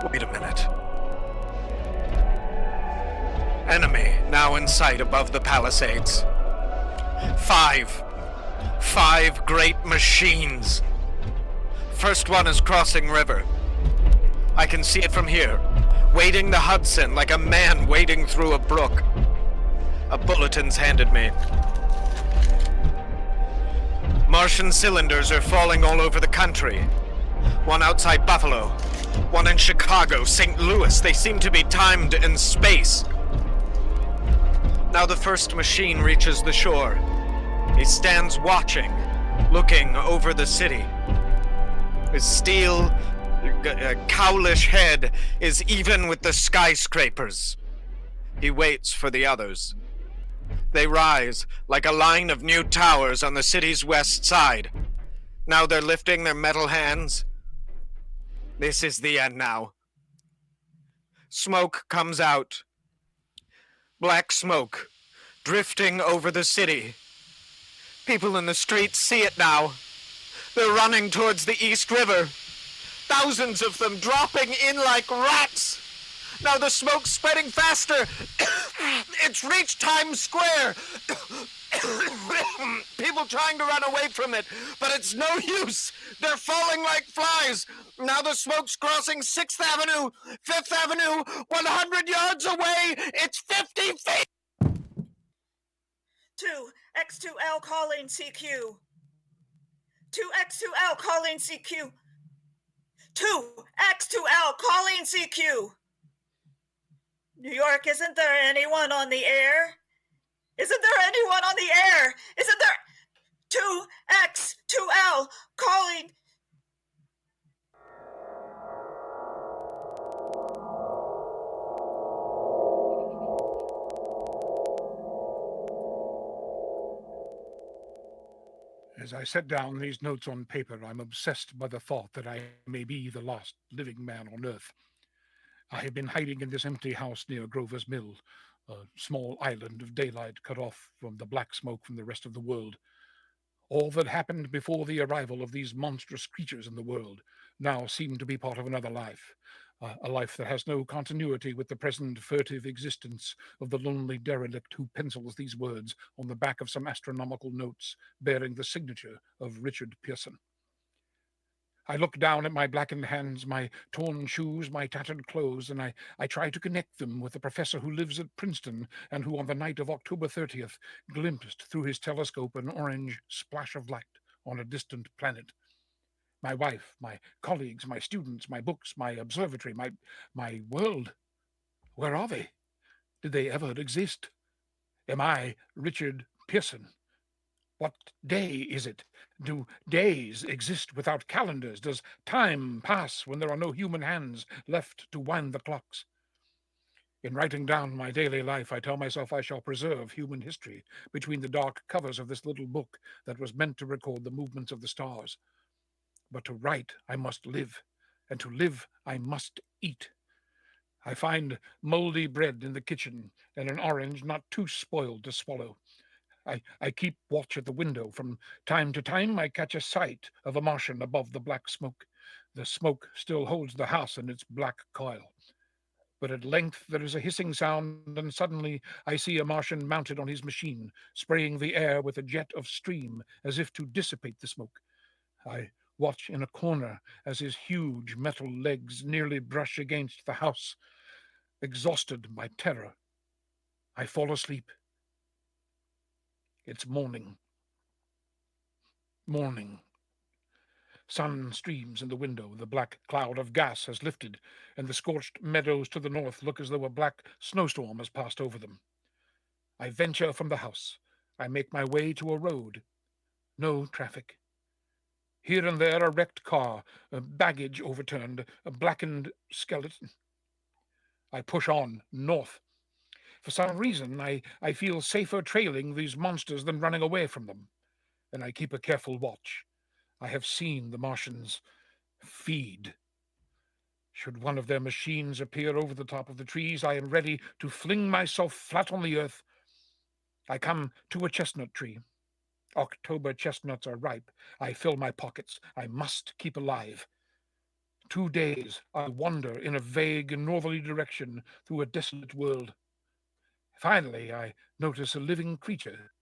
H: Wait a minute. Enemy now in sight above the Palisades. 5 great machines. First one is crossing river. I can see it from here, wading the Hudson like a man wading through a brook. A bulletin's handed me. Martian cylinders are falling all over the country. One outside Buffalo, one in Chicago, St. Louis. They seem to be timed in space. Now the first machine reaches the shore. He stands watching, looking over the city. His steel, cowlish head is even with the skyscrapers. He waits for the others. They rise like a line of new towers on the city's west side. Now they're lifting their metal hands. This is the end now. Smoke comes out. Black smoke, drifting over the city. People in the streets see it now. They're running towards the East River. Thousands of them dropping in like rats. Now the smoke's spreading faster. It's reached Times Square. People trying to run away from it, but it's no use. They're falling like flies. Now the smoke's crossing 6th Avenue, 5th Avenue, 100 yards away. It's 50 feet.
T: 2X2L calling CQ. 2X2L calling CQ. 2X2L calling CQ. New York, isn't there anyone on the air? Isn't there anyone on the air? Isn't there 2X2L calling?
K: As I set down these notes on paper, I'm obsessed by the thought that I may be the last living man on Earth. I have been hiding in this empty house near Grover's Mill, a small island of daylight cut off from the black smoke from the rest of the world. All that happened before the arrival of these monstrous creatures in the world now seemed to be part of another life, a life that has no continuity with the present furtive existence of the lonely derelict who pencils these words on the back of some astronomical notes bearing the signature of Richard Pearson. I look down at my blackened hands, my torn shoes, my tattered clothes, and I try to connect them with the professor who lives at Princeton and who on the night of October 30th glimpsed through his telescope an orange splash of light on a distant planet. My wife, my colleagues, my students, my books, my observatory, my world. Where are they? Did they ever exist? Am I Richard Pearson? What day is it? Do days exist without calendars? Does time pass when there are no human hands left to wind the clocks? In writing down my daily life, I tell myself I shall preserve human history between the dark covers of this little book that was meant to record the movements of the stars. But to write, I must live, and to live, I must eat. I find moldy bread in the kitchen and an orange not too spoiled to swallow. I keep watch at the window. From time to time, I catch a sight of a Martian above the black smoke. The smoke still holds the house in its black coil. But at length there is a hissing sound, and suddenly I see a Martian mounted on his machine, spraying the air with a jet of steam as if to dissipate the smoke. I watch in a corner as his huge metal legs nearly brush against the house. Exhausted by terror, I fall asleep. It's morning. Morning. Sun streams in the window. The black cloud of gas has lifted, and the scorched meadows to the north look as though a black snowstorm has passed over them. I venture from the house. I make my way to a road. No traffic. Here and there a wrecked car, a baggage overturned, a blackened skeleton. I push on, north. For some reason, I feel safer trailing these monsters than running away from them, and I keep a careful watch. I have seen the Martians feed. Should one of their machines appear over the top of the trees, I am ready to fling myself flat on the earth. I come to a chestnut tree. October chestnuts are ripe. I fill my pockets. I must keep alive. 2 days I wander in a vague northerly direction through a desolate world. Finally, I notice a living creature,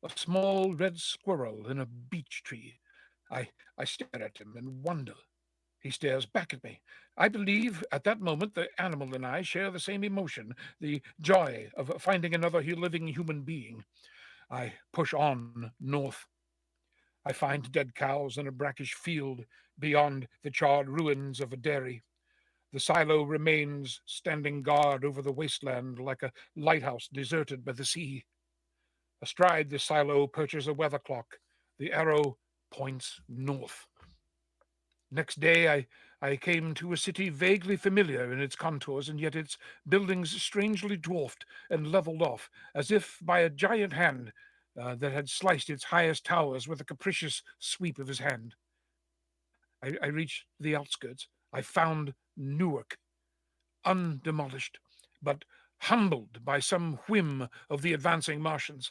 K: a small red squirrel in a beech tree. I stare at him and wonder. He stares back at me. I believe at that moment the animal and I share the same emotion, the joy of finding another living human being. I push on north. I find dead cows in a brackish field beyond the charred ruins of a dairy. The silo remains standing guard over the wasteland like a lighthouse deserted by the sea. Astride the silo perches a weather clock. The arrow points north. Next day, I came to a city vaguely familiar in its contours, and yet its buildings strangely dwarfed and leveled off, as if by a giant hand that had sliced its highest towers with a capricious sweep of his hand. I reached the outskirts. I found Newark, undemolished, but humbled by some whim of the advancing Martians.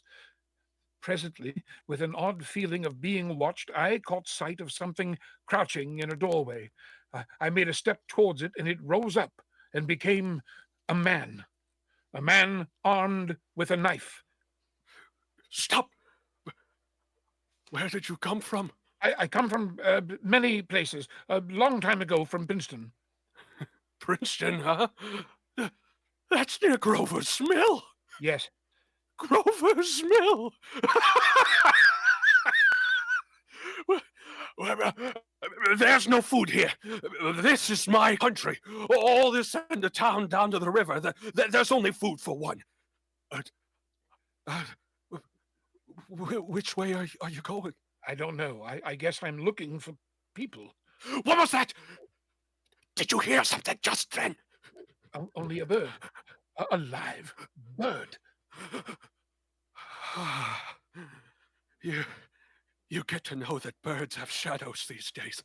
K: Presently, with an odd feeling of being watched, I caught sight of something crouching in a doorway. I made a step towards it, and it rose up and became a man armed with a knife.
U: Stop! Where did you come from?
K: I come from many places. A long time ago from Princeton.
U: Princeton, huh? That's near Grover's Mill.
K: Yes.
U: Grover's Mill. There's no food here. This is my country. All this end of town down to the river. There's only food for one. Which way are you going?
K: I don't know. I guess I'm looking for people.
U: What was that? Did you hear something just then?
K: Only a bird. A live bird.
U: You get to know that birds have shadows these days.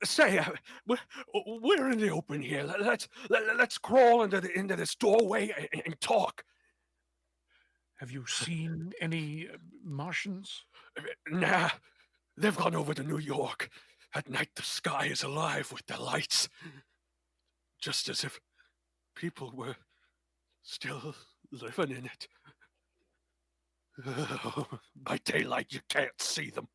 U: Say, we're in the open here. Let's crawl into this doorway and talk.
K: Have you seen any Martians?
U: Nah, they've gone over to New York. At night, the sky is alive with their lights. Just as if people were still living in it. By daylight, you can't see them.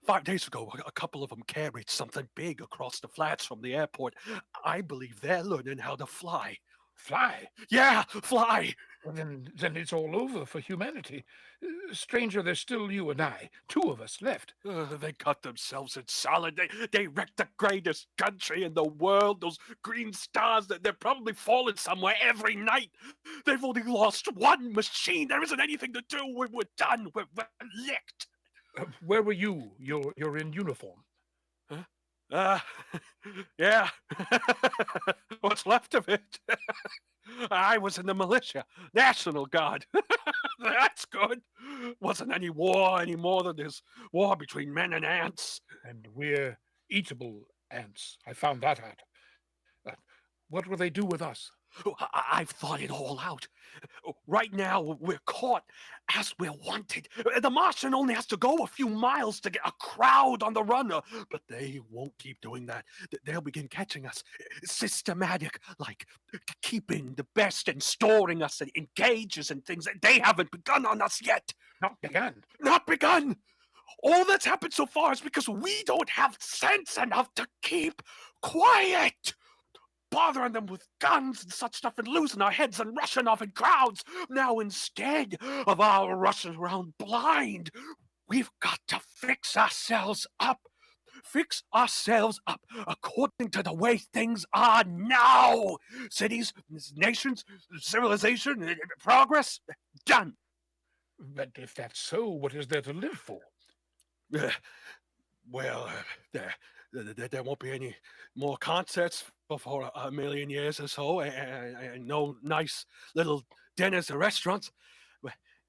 U: 5 days ago, a couple of them carried something big across the flats from the airport. I believe they're learning how to fly.
K: Fly?
U: Yeah, fly!
K: Well, then it's all over for humanity. Stranger, there's still you and I. 2 of us left.
U: They cut themselves in solid. They wrecked the greatest country in the world. Those green stars, they're probably falling somewhere every night. They've only lost one machine. There isn't anything to do. We're done. We're licked.
K: Where were you? You're in uniform.
U: Yeah. What's left of it? I was in the militia, National Guard. That's good. Wasn't any war any more than this war between men and ants.
K: And we're eatable ants. I found that out. What will they do with us?
U: I've thought it all out. Right now, we're caught as we're wanted. The Martian only has to go a few miles to get a crowd on the run, but they won't keep doing that. They'll begin catching us. Systematic, like keeping the best and storing us in cages and things. They haven't begun on us yet.
K: Not begun?
U: Not begun! All that's happened so far is because we don't have sense enough to keep quiet. Bothering them with guns and such stuff and losing our heads and rushing off in crowds. Now, instead of our rushing around blind, we've got to fix ourselves up. Fix ourselves up according to the way things are now. Cities, nations, civilization, progress, done.
K: But if that's so, what is there to live for?
U: Well, there won't be any more concerts for a million years or so, and no nice little dinners or restaurants.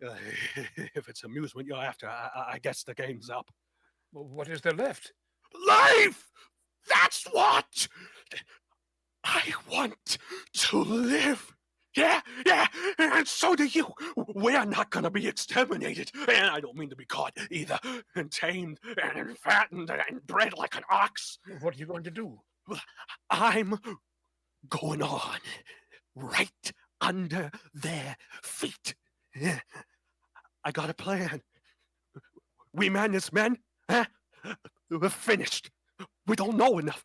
U: If it's amusement you're after, I guess the game's up.
K: Well, what is there left?
U: Life! That's what! I want to live. Yeah, and so do you. We're not gonna be exterminated, and I don't mean to be caught either, and tamed, and fattened, and bred like an ox.
K: What are you going to do?
U: I'm going on, right under their feet. I got a plan. We men as men, we're finished. We don't know enough.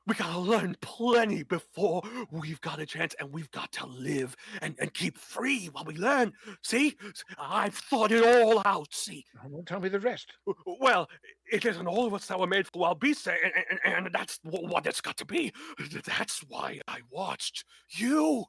U: We gotta learn plenty before we've got a chance, and we've got to live and keep free while we learn. See? I've thought it all out, see?
K: Well, tell me the rest.
U: Well, it isn't all of us that were made for wild beasts, and that's what it's got to be. That's why I watched you.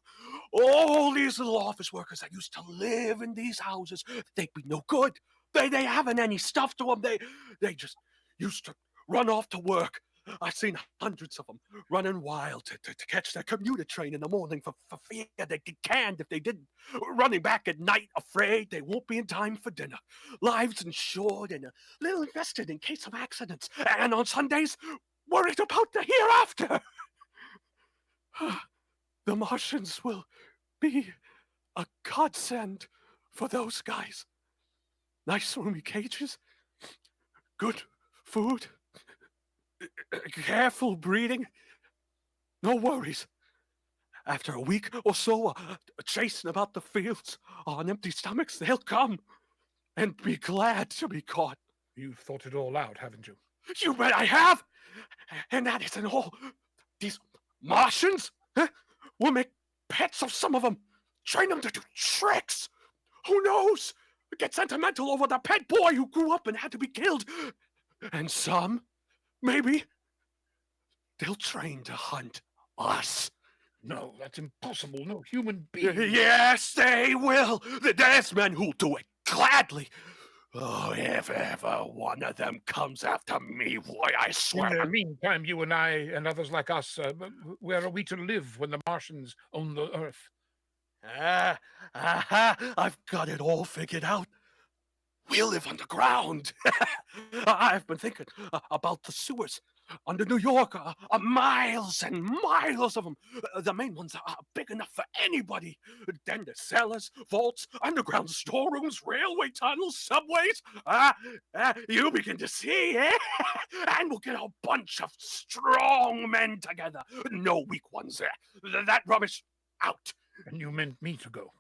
U: All these little office workers that used to live in these houses, they'd be no good. They haven't any stuff to them. They just used to run off to work. I've seen hundreds of them running wild to catch their commuter train in the morning for fear they'd get canned if they didn't. Running back at night, afraid they won't be in time for dinner. Lives insured and a little invested in case of accidents. And on Sundays, worried about the hereafter. The Martians will be a godsend for those guys. Nice roomy cages, good food, careful breeding, no worries. After a week or so chasing about the fields on empty stomachs, they'll come and be glad to be caught.
K: You've thought it all out, haven't you?
U: You bet I have! And that isn't all. These Martians, we'll make pets of some of them, train them to do tricks. Who knows? Get sentimental over the pet boy who grew up and had to be killed. And some, maybe, they'll train to hunt us.
K: No, that's impossible. No human being.
U: Yes, they will. There's men who'll do it gladly. Oh, if ever one of them comes after me, boy, I swear.
K: In the meantime, you and I and others like us, where are we to live when the Martians own the Earth?
U: I've got it all figured out. We'll live underground. I've been thinking about the sewers under New York, miles and miles of them. The main ones are big enough for anybody. Then the cellars, vaults, underground storerooms, railway tunnels, subways. You begin to see, eh? And we'll get a bunch of strong men together. No weak ones there. That rubbish out.
K: And you meant me to go.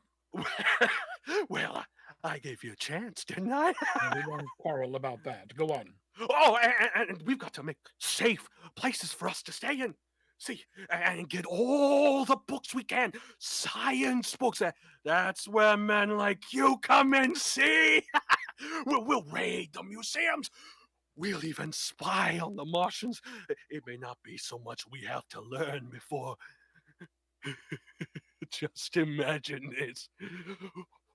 U: Well, I gave you a chance, didn't I?
K: We won't quarrel about that. Go on.
U: Oh, and we've got to make safe places for us to stay in. See, and get all the books we can. Science books. That's where men like you come in, see? We'll raid the museums. We'll even spy on the Martians. It may not be so much we have to learn before. Just imagine this.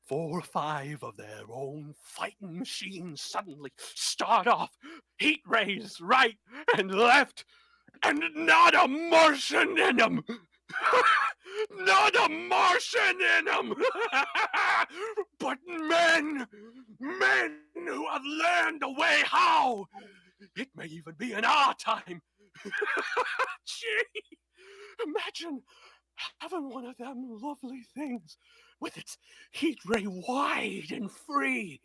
U: 4 or 5 of their own fighting machines suddenly start off, heat rays right and left, and not a Martian in them. Not a Martian in them. But men who have learned a way how. It may even be in our time. Gee, imagine having one of them lovely things with its heat ray wide and free.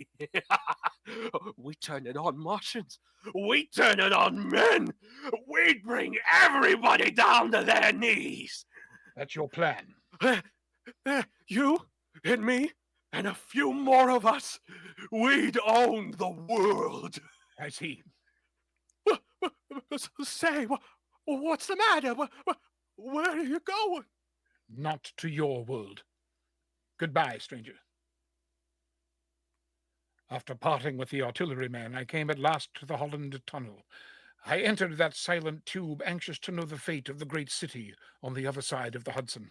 U: We turn it on Martians. We turn it on men. We'd bring everybody down to their knees.
K: That's your plan.
U: You and me and a few more of us, we'd own the world.
K: I see.
U: Say, what's the matter? Where are you going?
K: Not to your world. Goodbye, stranger. After parting with the artilleryman, I came at last to the Holland Tunnel. I entered that silent tube, anxious to know the fate of the great city on the other side of the Hudson.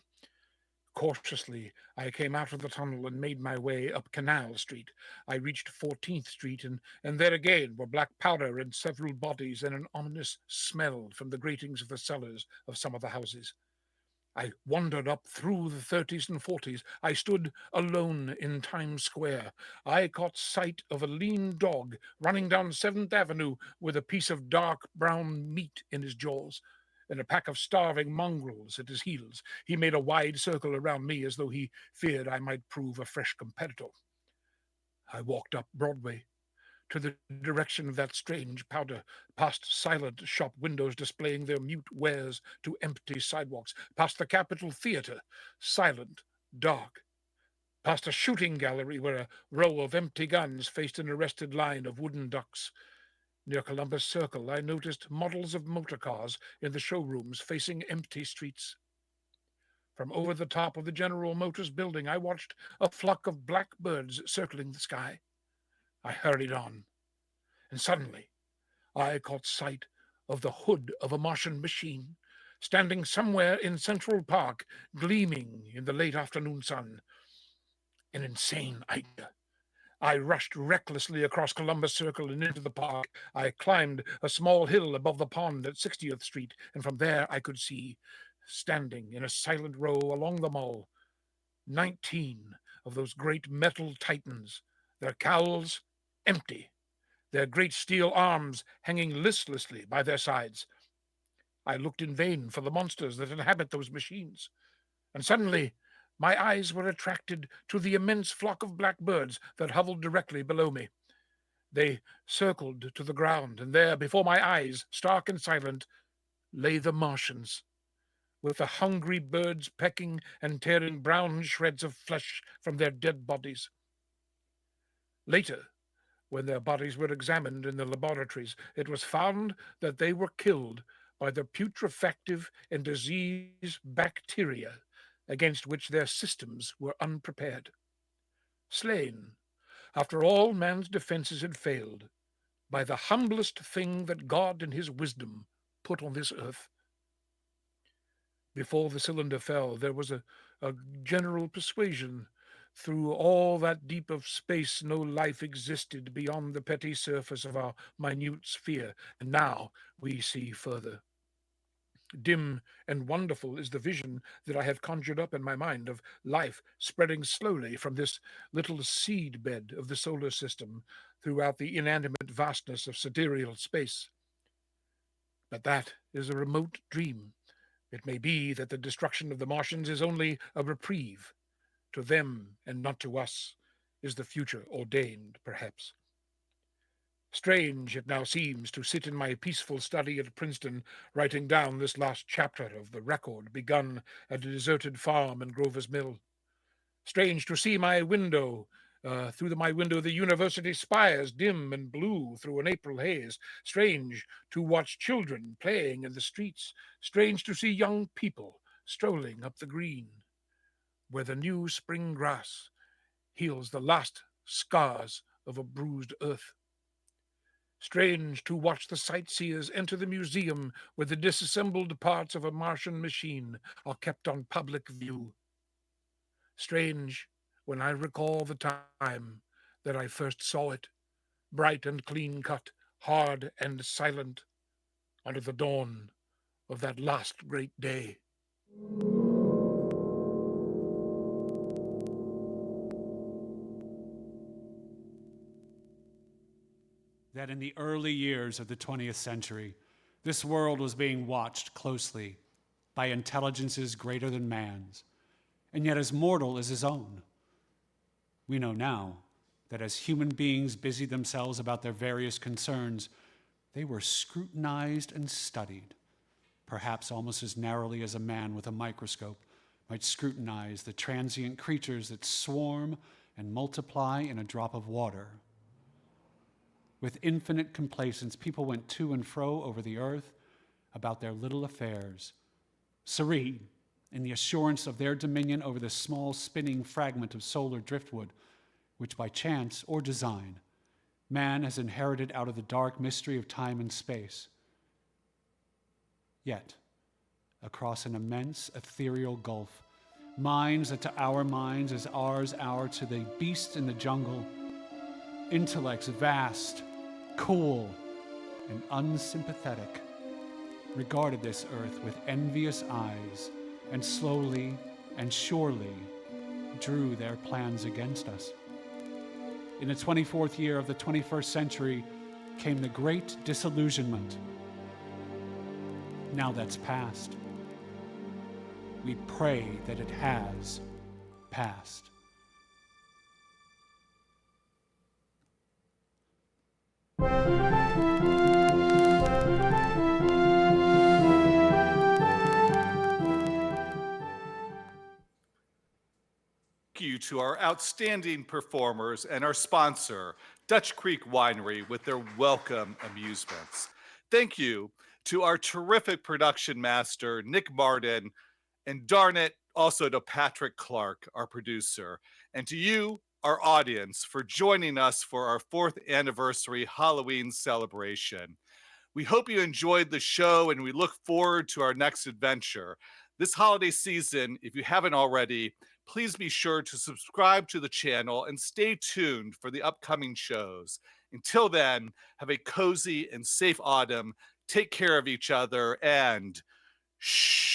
K: Cautiously, I came out of the tunnel and made my way up Canal Street. I reached 14th Street, and there again were black powder and several bodies and an ominous smell from the gratings of the cellars of some of the houses. I wandered up through the 30s and 40s. I stood alone in Times Square. I caught sight of a lean dog running down 7th Avenue with a piece of dark brown meat in his jaws and a pack of starving mongrels at his heels. He made a wide circle around me as though he feared I might prove a fresh competitor. I walked up Broadway to the direction of that strange powder, past silent shop windows displaying their mute wares to empty sidewalks, past the Capitol Theater, silent, dark, past a shooting gallery where a row of empty guns faced an arrested line of wooden ducks. Near Columbus Circle, I noticed models of motor cars in the showrooms facing empty streets. From over the top of the General Motors building, I watched a flock of black birds circling the sky. I hurried on, and suddenly I caught sight of the hood of a Martian machine, standing somewhere in Central Park, gleaming in the late afternoon sun. An insane idea. I rushed recklessly across Columbus Circle and into the park. I climbed a small hill above the pond at 60th Street, and from there I could see, standing in a silent row along the mall, 19 of those great metal titans, their cowls empty, their great steel arms hanging listlessly by their sides. I looked in vain for the monsters that inhabit those machines, and suddenly my eyes were attracted to the immense flock of black birds that hovered directly below me. They circled to the ground, and there, before my eyes, stark and silent, lay the Martians, with the hungry birds pecking and tearing brown shreds of flesh from their dead bodies. Later, when their bodies were examined in the laboratories, it was found that they were killed by the putrefactive and disease bacteria against which their systems were unprepared. Slain, after all man's defenses had failed, by the humblest thing that God in his wisdom put on this earth. Before the cylinder fell, there was a general persuasion through all that deep of space no life existed beyond the petty surface of our minute sphere, and now we see further. Dim and wonderful is the vision that I have conjured up in my mind of life spreading slowly from this little seed bed of the solar system throughout the inanimate vastness of sidereal space. But that is a remote dream. It may be that the destruction of the Martians is only a reprieve. To them, and not to us, is the future ordained, perhaps. Strange it now seems to sit in my peaceful study at Princeton, writing down this last chapter of the record begun at a deserted farm in Grover's Mill. Strange to see my window, through my window, the university spires dim and blue through an April haze. Strange to watch children playing in the streets. Strange to see young people strolling up the green, where the new spring grass heals the last scars of a bruised earth. Strange to watch the sightseers enter the museum where the disassembled parts of a Martian machine are kept on public view. Strange when I recall the time that I first saw it, bright and clean-cut, hard and silent, under the dawn of that last great day.
A: That in the early years of the 20th century, this world was being watched closely by intelligences greater than man's, and yet as mortal as his own. We know now that as human beings busied themselves about their various concerns, they were scrutinized and studied, perhaps almost as narrowly as a man with a microscope might scrutinize the transient creatures that swarm and multiply in a drop of water. With infinite complacence, people went to and fro over the earth about their little affairs, serene in the assurance of their dominion over the small spinning fragment of solar driftwood, which by chance or design, man has inherited out of the dark mystery of time and space. Yet, across an immense ethereal gulf, minds that to our minds as ours are to the beasts in the jungle, intellects vast, cool, and unsympathetic, regarded this earth with envious eyes, and slowly and surely drew their plans against us. In the 24th year of the 21st century came the Great Disillusionment. Now that's past. We pray that it has passed.
B: to our outstanding performers and our sponsor, Dutch Creek Winery, with their welcome amusements. Thank you to our terrific production master, Nick Martin, and darn it, also to Patrick Clark, our producer, and to you, our audience, for joining us for our 4th anniversary Halloween celebration. We hope you enjoyed the show, and we look forward to our next adventure. This holiday season, if you haven't already, please be sure to subscribe to the channel and stay tuned for the upcoming shows. Until then, have a cozy and safe autumn. Take care of each other, and shh.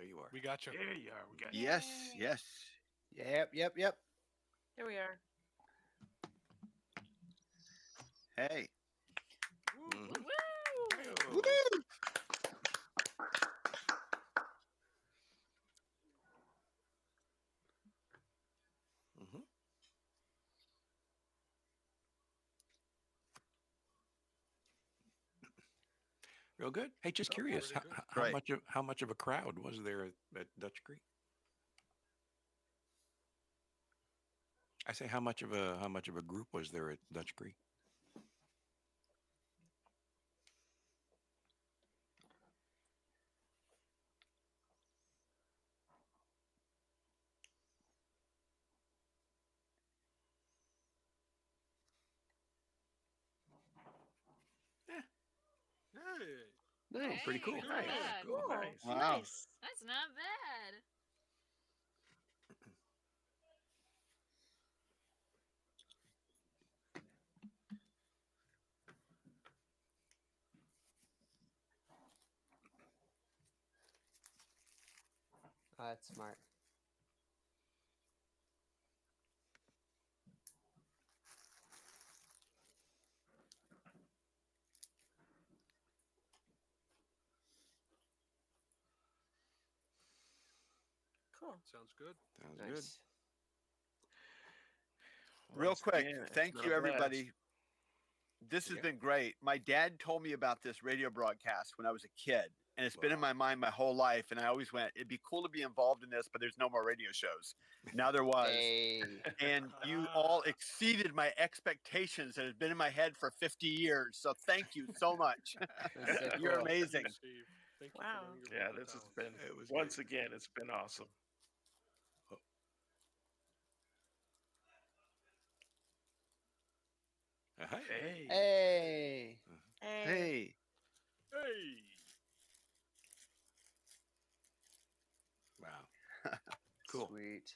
C: you are.
K: We got you.
R: There you are. We got you.
D: Yes, yes.
F: Yep.
P: There we are.
D: Hey.
C: Mhm.
P: Woo!
D: Woo!
C: Mhm. Real good. Hey, just curious,
K: pretty good.
D: Right.
C: how much of a crowd was there at Dutch Creek? I say, how much of a group was there at Dutch Creek?
K: Hey.
C: No, pretty cool.
I: Not bad.
C: Cool.
R: Nice.
D: Wow.
P: Nice.
I: That's not bad.
F: That's smart.
P: Cool.
K: Sounds good.
C: Sounds
F: Nice.
D: Real
R: Once
D: quick,
R: again, it's
D: thank
R: been
D: you,
R: a blast.
D: everybody. This has
C: Yep.
D: been great. My dad told me about this radio broadcast when I was a kid, and it's been in my mind my whole life. And I always went, it'd be cool to be involved in this, but there's no more radio shows. Now there was.
F: Hey.
D: And you all exceeded my expectations that had been in my head for 50 years. So thank you so much.
F: That's so
D: You're
F: cool.
D: amazing.
K: Steve. Thank you
P: Wow.
K: for learning your
R: Yeah,
K: vocal
R: this has
K: talents.
R: been
C: It was
R: once
C: great.
R: again. It's been awesome.
C: Hey.
R: Hey.
F: Hey.
D: Hey.
K: Hey.
C: Wow. Cool.
F: Sweet.